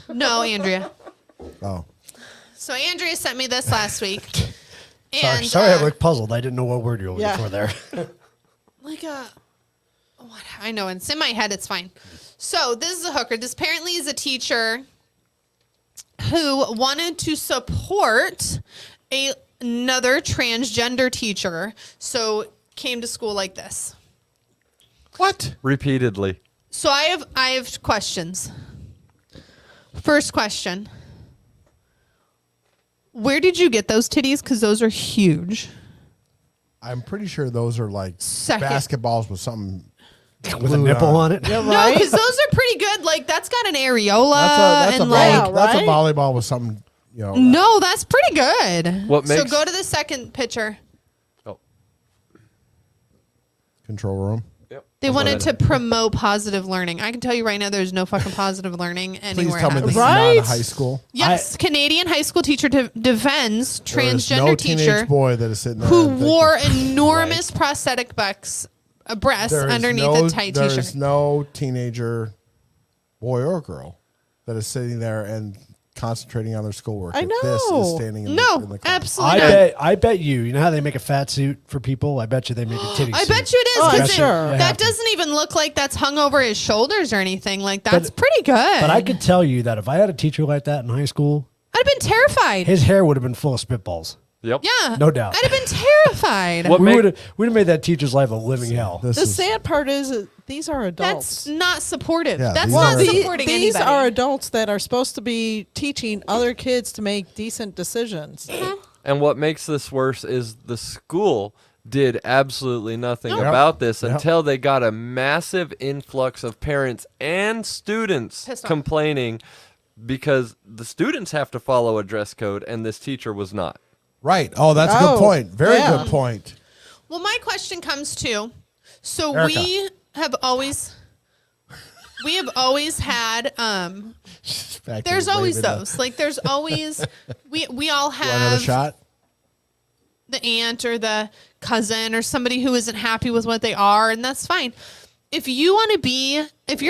No, Andrea. Oh. So Andrea sent me this last week. Sorry, And, sorry, I looked puzzled. I didn't know what word you were Yeah. looking for there. like a what I know it's in my head, it's fine. So this is a hooker. This apparently is a teacher who wanted to support another transgender teacher, so came to school like this. What? Repeatedly. So I have questions. First question. Where did you get those titties? Because those are huge. I'm pretty sure those are like Second. basketballs with something With a glued nipple on it. Yeah, No, right? because those are pretty good. Like that's got an areola That's a and like volley- that's a right? volleyball with something, you know. no, that's pretty good. What So makes- go to the second picture. Oh. Control room. Yep. They wanted to promote positive learning. I can tell you right now, there's no fucking positive learning Please anywhere. tell me else. this Right? is not a high school. Yes, Canadian high school teacher defends There is transgender no teacher teenage boy that is sitting there who and thinking- wore enormous prosthetic breasts There is underneath no- a tight there t-shirt. is no teenager, boy or girl, that is sitting there and concentrating on their schoolwork. I If This know. is standing in No, the, in the class. absolutely I not. I bet you know how they make a fat suit for people? I bet you they make a titty I suit. bet you it is Oh, I'm because sure. that doesn't even look like that's hung over his shoulders or anything. Like that's pretty good. But I could tell you that if I had a teacher like that in high school, I'd have been terrified. his hair would have been full of spitballs. Yep. Yeah, No doubt. I'd have been terrified. What We make- would have made that teacher's life a living hell. This The is- sad part is that these are adults. That's not supportive. Yeah, That's these not are- supporting These anybody. are adults that are supposed to be teaching other kids to make decent decisions. And what makes this worse is the school did absolutely nothing Yep. about this Yep. until they got a massive influx of parents and students Pissed off. complaining because the students have to follow a dress code and this teacher was not. right. Oh, that's a good Oh, point. Very yeah. good point. Well, my question comes to, so Erica. we have always had Back there's to always waving those. Like there's always we all the- Another have shot. the aunt or the cousin or somebody who isn't happy with what they are, and that's fine. If you're a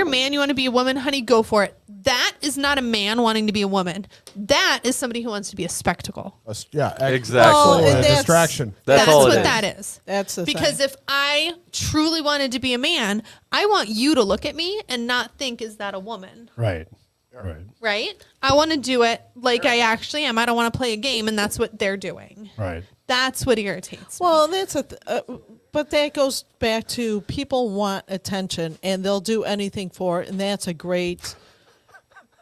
man, you want to be a woman, honey, go for it. That is not a man wanting to be a woman. That is somebody who wants to be a spectacle. Yeah, Exactly. Well, a and that's- distraction. That's all it what is. that is. That's the Because thing. if I truly wanted to be a man, I want you to look at me and not think, is that a woman? Right. Right. Right? I want to do it like I actually am. I don't want to play a game, and that's what they're doing. Right. That's what irritates me. Well, that's but that goes back to people want attention and they'll do anything for it, and that's a great.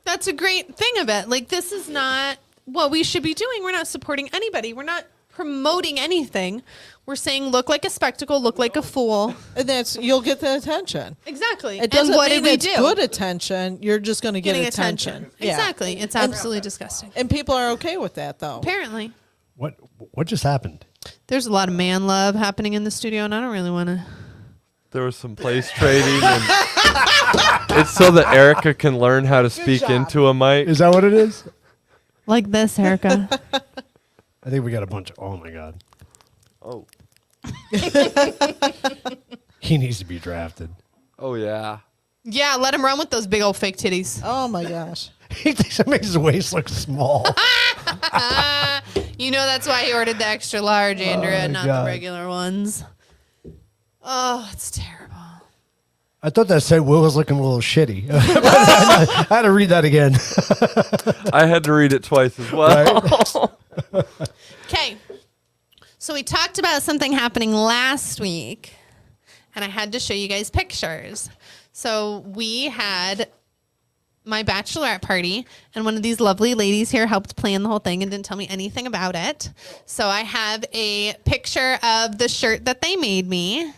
That's a great thing of it. Like, this is not what we should be doing. We're not supporting anybody. We're not promoting anything. We're saying look like a spectacle, look like a fool. And you'll get the attention. Exactly. It doesn't and what mean did we it's do? good attention. You're just going to get Getting attention. Yeah. Exactly. It's absolutely disgusting. And people are okay with that, though. Apparently. What just happened? There's a lot of man love happening in the studio, and I don't really want to. There was some place trading, and it's so that Erica can learn how to speak into a mic. Is that what it is? Like this, Erica. I think we got a bunch of. Oh my god. Oh, He needs to be drafted. oh yeah. Yeah, let him run with those big old fake titties. Oh, my gosh. He thinks it makes his waist look small. You know that's why he ordered the extra large, Andrea, not God. the regular ones. Oh, it's terrible. I thought that said Will was looking a little shitty. I had to read that again. I had to read it twice as well. Okay. So we talked about something happening last week, and I had to show you guys pictures. So we had my bachelorette party, and one of these lovely ladies here helped plan the whole thing and didn't tell me anything about it. So I have a picture of the shirt that they made me.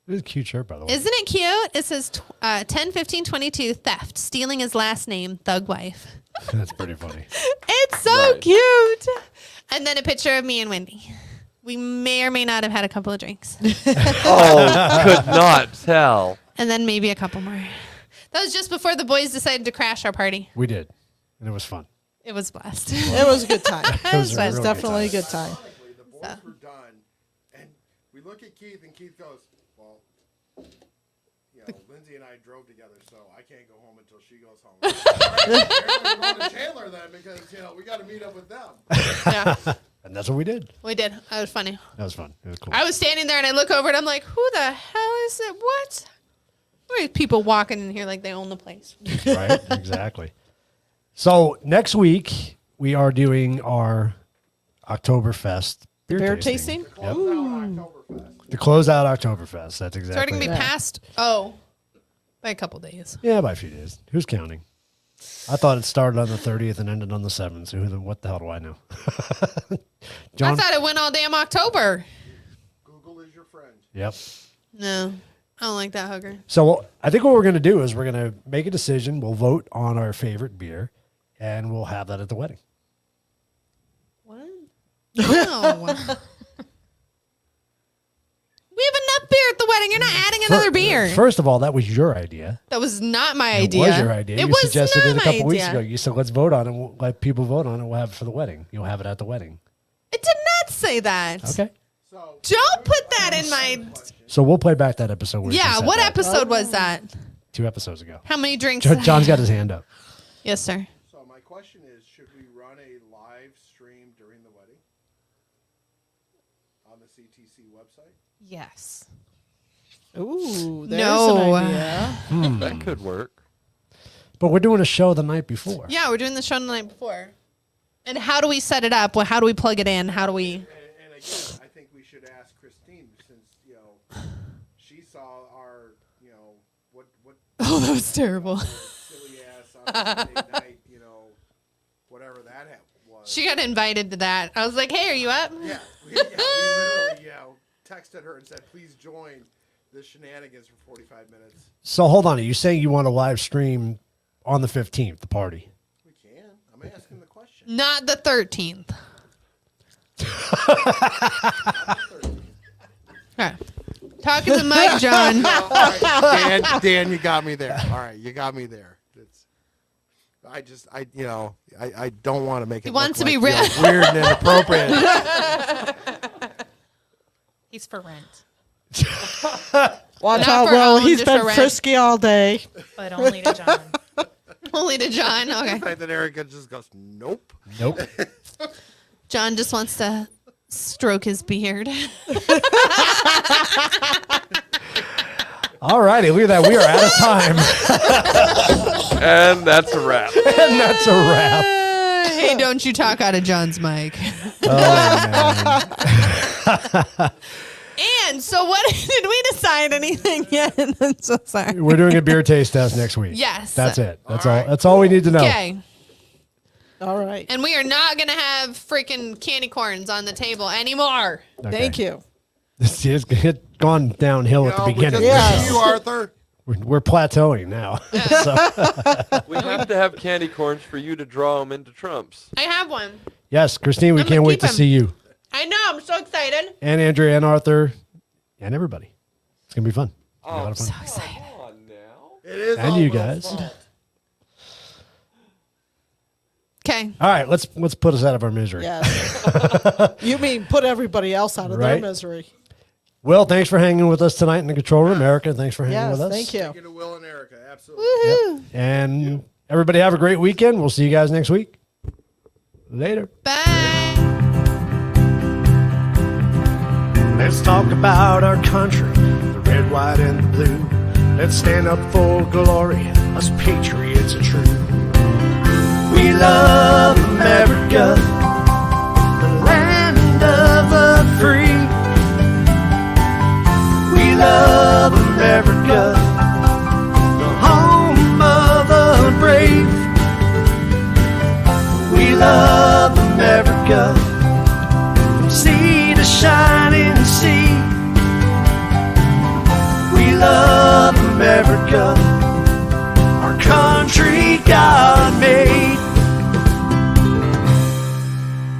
It is a cute shirt, by the way. Isn't it cute? It says 10-15-22 theft, stealing his last name, thug wife. That's pretty funny. It's so Right. cute. And then a picture of me and Wendy. We may or may not have had a couple of drinks. Oh, could not tell. And then maybe a couple more. That was just before the boys decided to crash our party. We did, and it was fun. It was blessed. It was a good time. It was a It's really definitely a good time. Ironically, the boys were done, and we look at Keith, and Keith goes, "Well, Lindsay and I drove together, so I can't go home until she goes home." All right, we're going to Chandler then, because we got to meet up with them. Yeah, And that's what we did. we did. That was funny. That was fun. It was cool. I was standing there and I look over and I'm like, who the hell is it? What? There are people walking in here like they own the place. Right? Exactly. So next week we are doing our Oktoberfest Beer tasting? Yep. Oktoberfest. To close out Oktoberfest. That's exactly. Starting to be it. past, by a couple days. Yeah, by a few days. Who's counting? I thought it started on the 30th and ended on the 7th. So what the hell do I know? John. I thought it went all damn October. Google is your friend. Yep. No, I don't like that hooker. So I think what we're going to do is we're going to make a decision. We'll vote on our favorite beer, and we'll have that at the wedding. What? No. We have enough beer at the wedding. You're not adding another beer. First of all, that was your idea. That was not my idea. It was your idea. It You was suggested not it a my couple weeks idea. ago. You said, let's vote on it. We'll let people vote on it. We'll have it for the wedding. You'll have it at the wedding. It did not say that. Okay. So Don't put that in my. So we'll play back that episode. Where she Yeah, said what that episode was that? 2 episodes ago. How many drinks? John's got his hand up. Yes, sir. So my question is, should we run a live stream during the wedding on the CTC website? Yes. Ooh, there's No. an idea. That could work. But we're doing a show the night before. Yeah, we're doing the show the night before. And how do we set it up? Well, how do we plug it in? How do we? And again, I think we should ask Christine, since she saw our what Oh, that was terrible. silly ass on Sunday night, whatever that was. She got invited to that. I was like, "Hey, are you up?" we literally texted her and said, "Please join the shenanigans for 45 minutes." So hold on. Are you saying you want to live stream on the 15th, the party? We can. I'm asking the question. Not the 13th. All right. Talking to Mike, John. All right, Dan, you got me there. All right, you got me there. I don't want to make it. He wants look to be like, weird and inappropriate. He's for rent, Watch Not out, for Will. Ellen, He's just been for rent. frisky all day. but only to John. Only to John. Okay. And then Erica just goes, "Nope." Nope. John just wants to stroke his beard. All righty. Look at that. We are out of time. And that's a wrap. And that's a wrap. Hey, don't you talk out of John's mic. Oh, man. And so what did we decide anything yet? I'm so sorry. We're doing a beer taste test next week. Yes. That's it. That's All all. right. That's all we need to know. Okay. All right. And we are not going to have freaking candy corns on the table anymore. Thank you. It's gone downhill at the beginning. Yes. You, Arthur. We're plateauing now. So, We have to have candy corns for you to draw them into Trumps. I have one. yes, Christine, we I'm can't gonna wait keep to him. see you I know. I'm so excited. and Andrea and Arthur and everybody. It's going to be fun. It'll be a lot of fun. Excited. Come on now. It is And all you Will's guys. fault. Okay. All right, let's put us out of our misery. Yes. You mean put everybody else out of their Right. misery? Will, thanks for hanging with us tonight in the control room. Erica, thanks for hanging Yes, with us. thank you. Thank you to Will and Erica. Absolutely. Woohoo. And everybody have a great weekend. We'll see you guys next week. Later. Bye. Let's talk about our country, the red, white, and the blue. Let's stand up for glory, us patriots are true. We love America, the land of the free. We love America, the home of the brave. We love America, from sea to shining sea.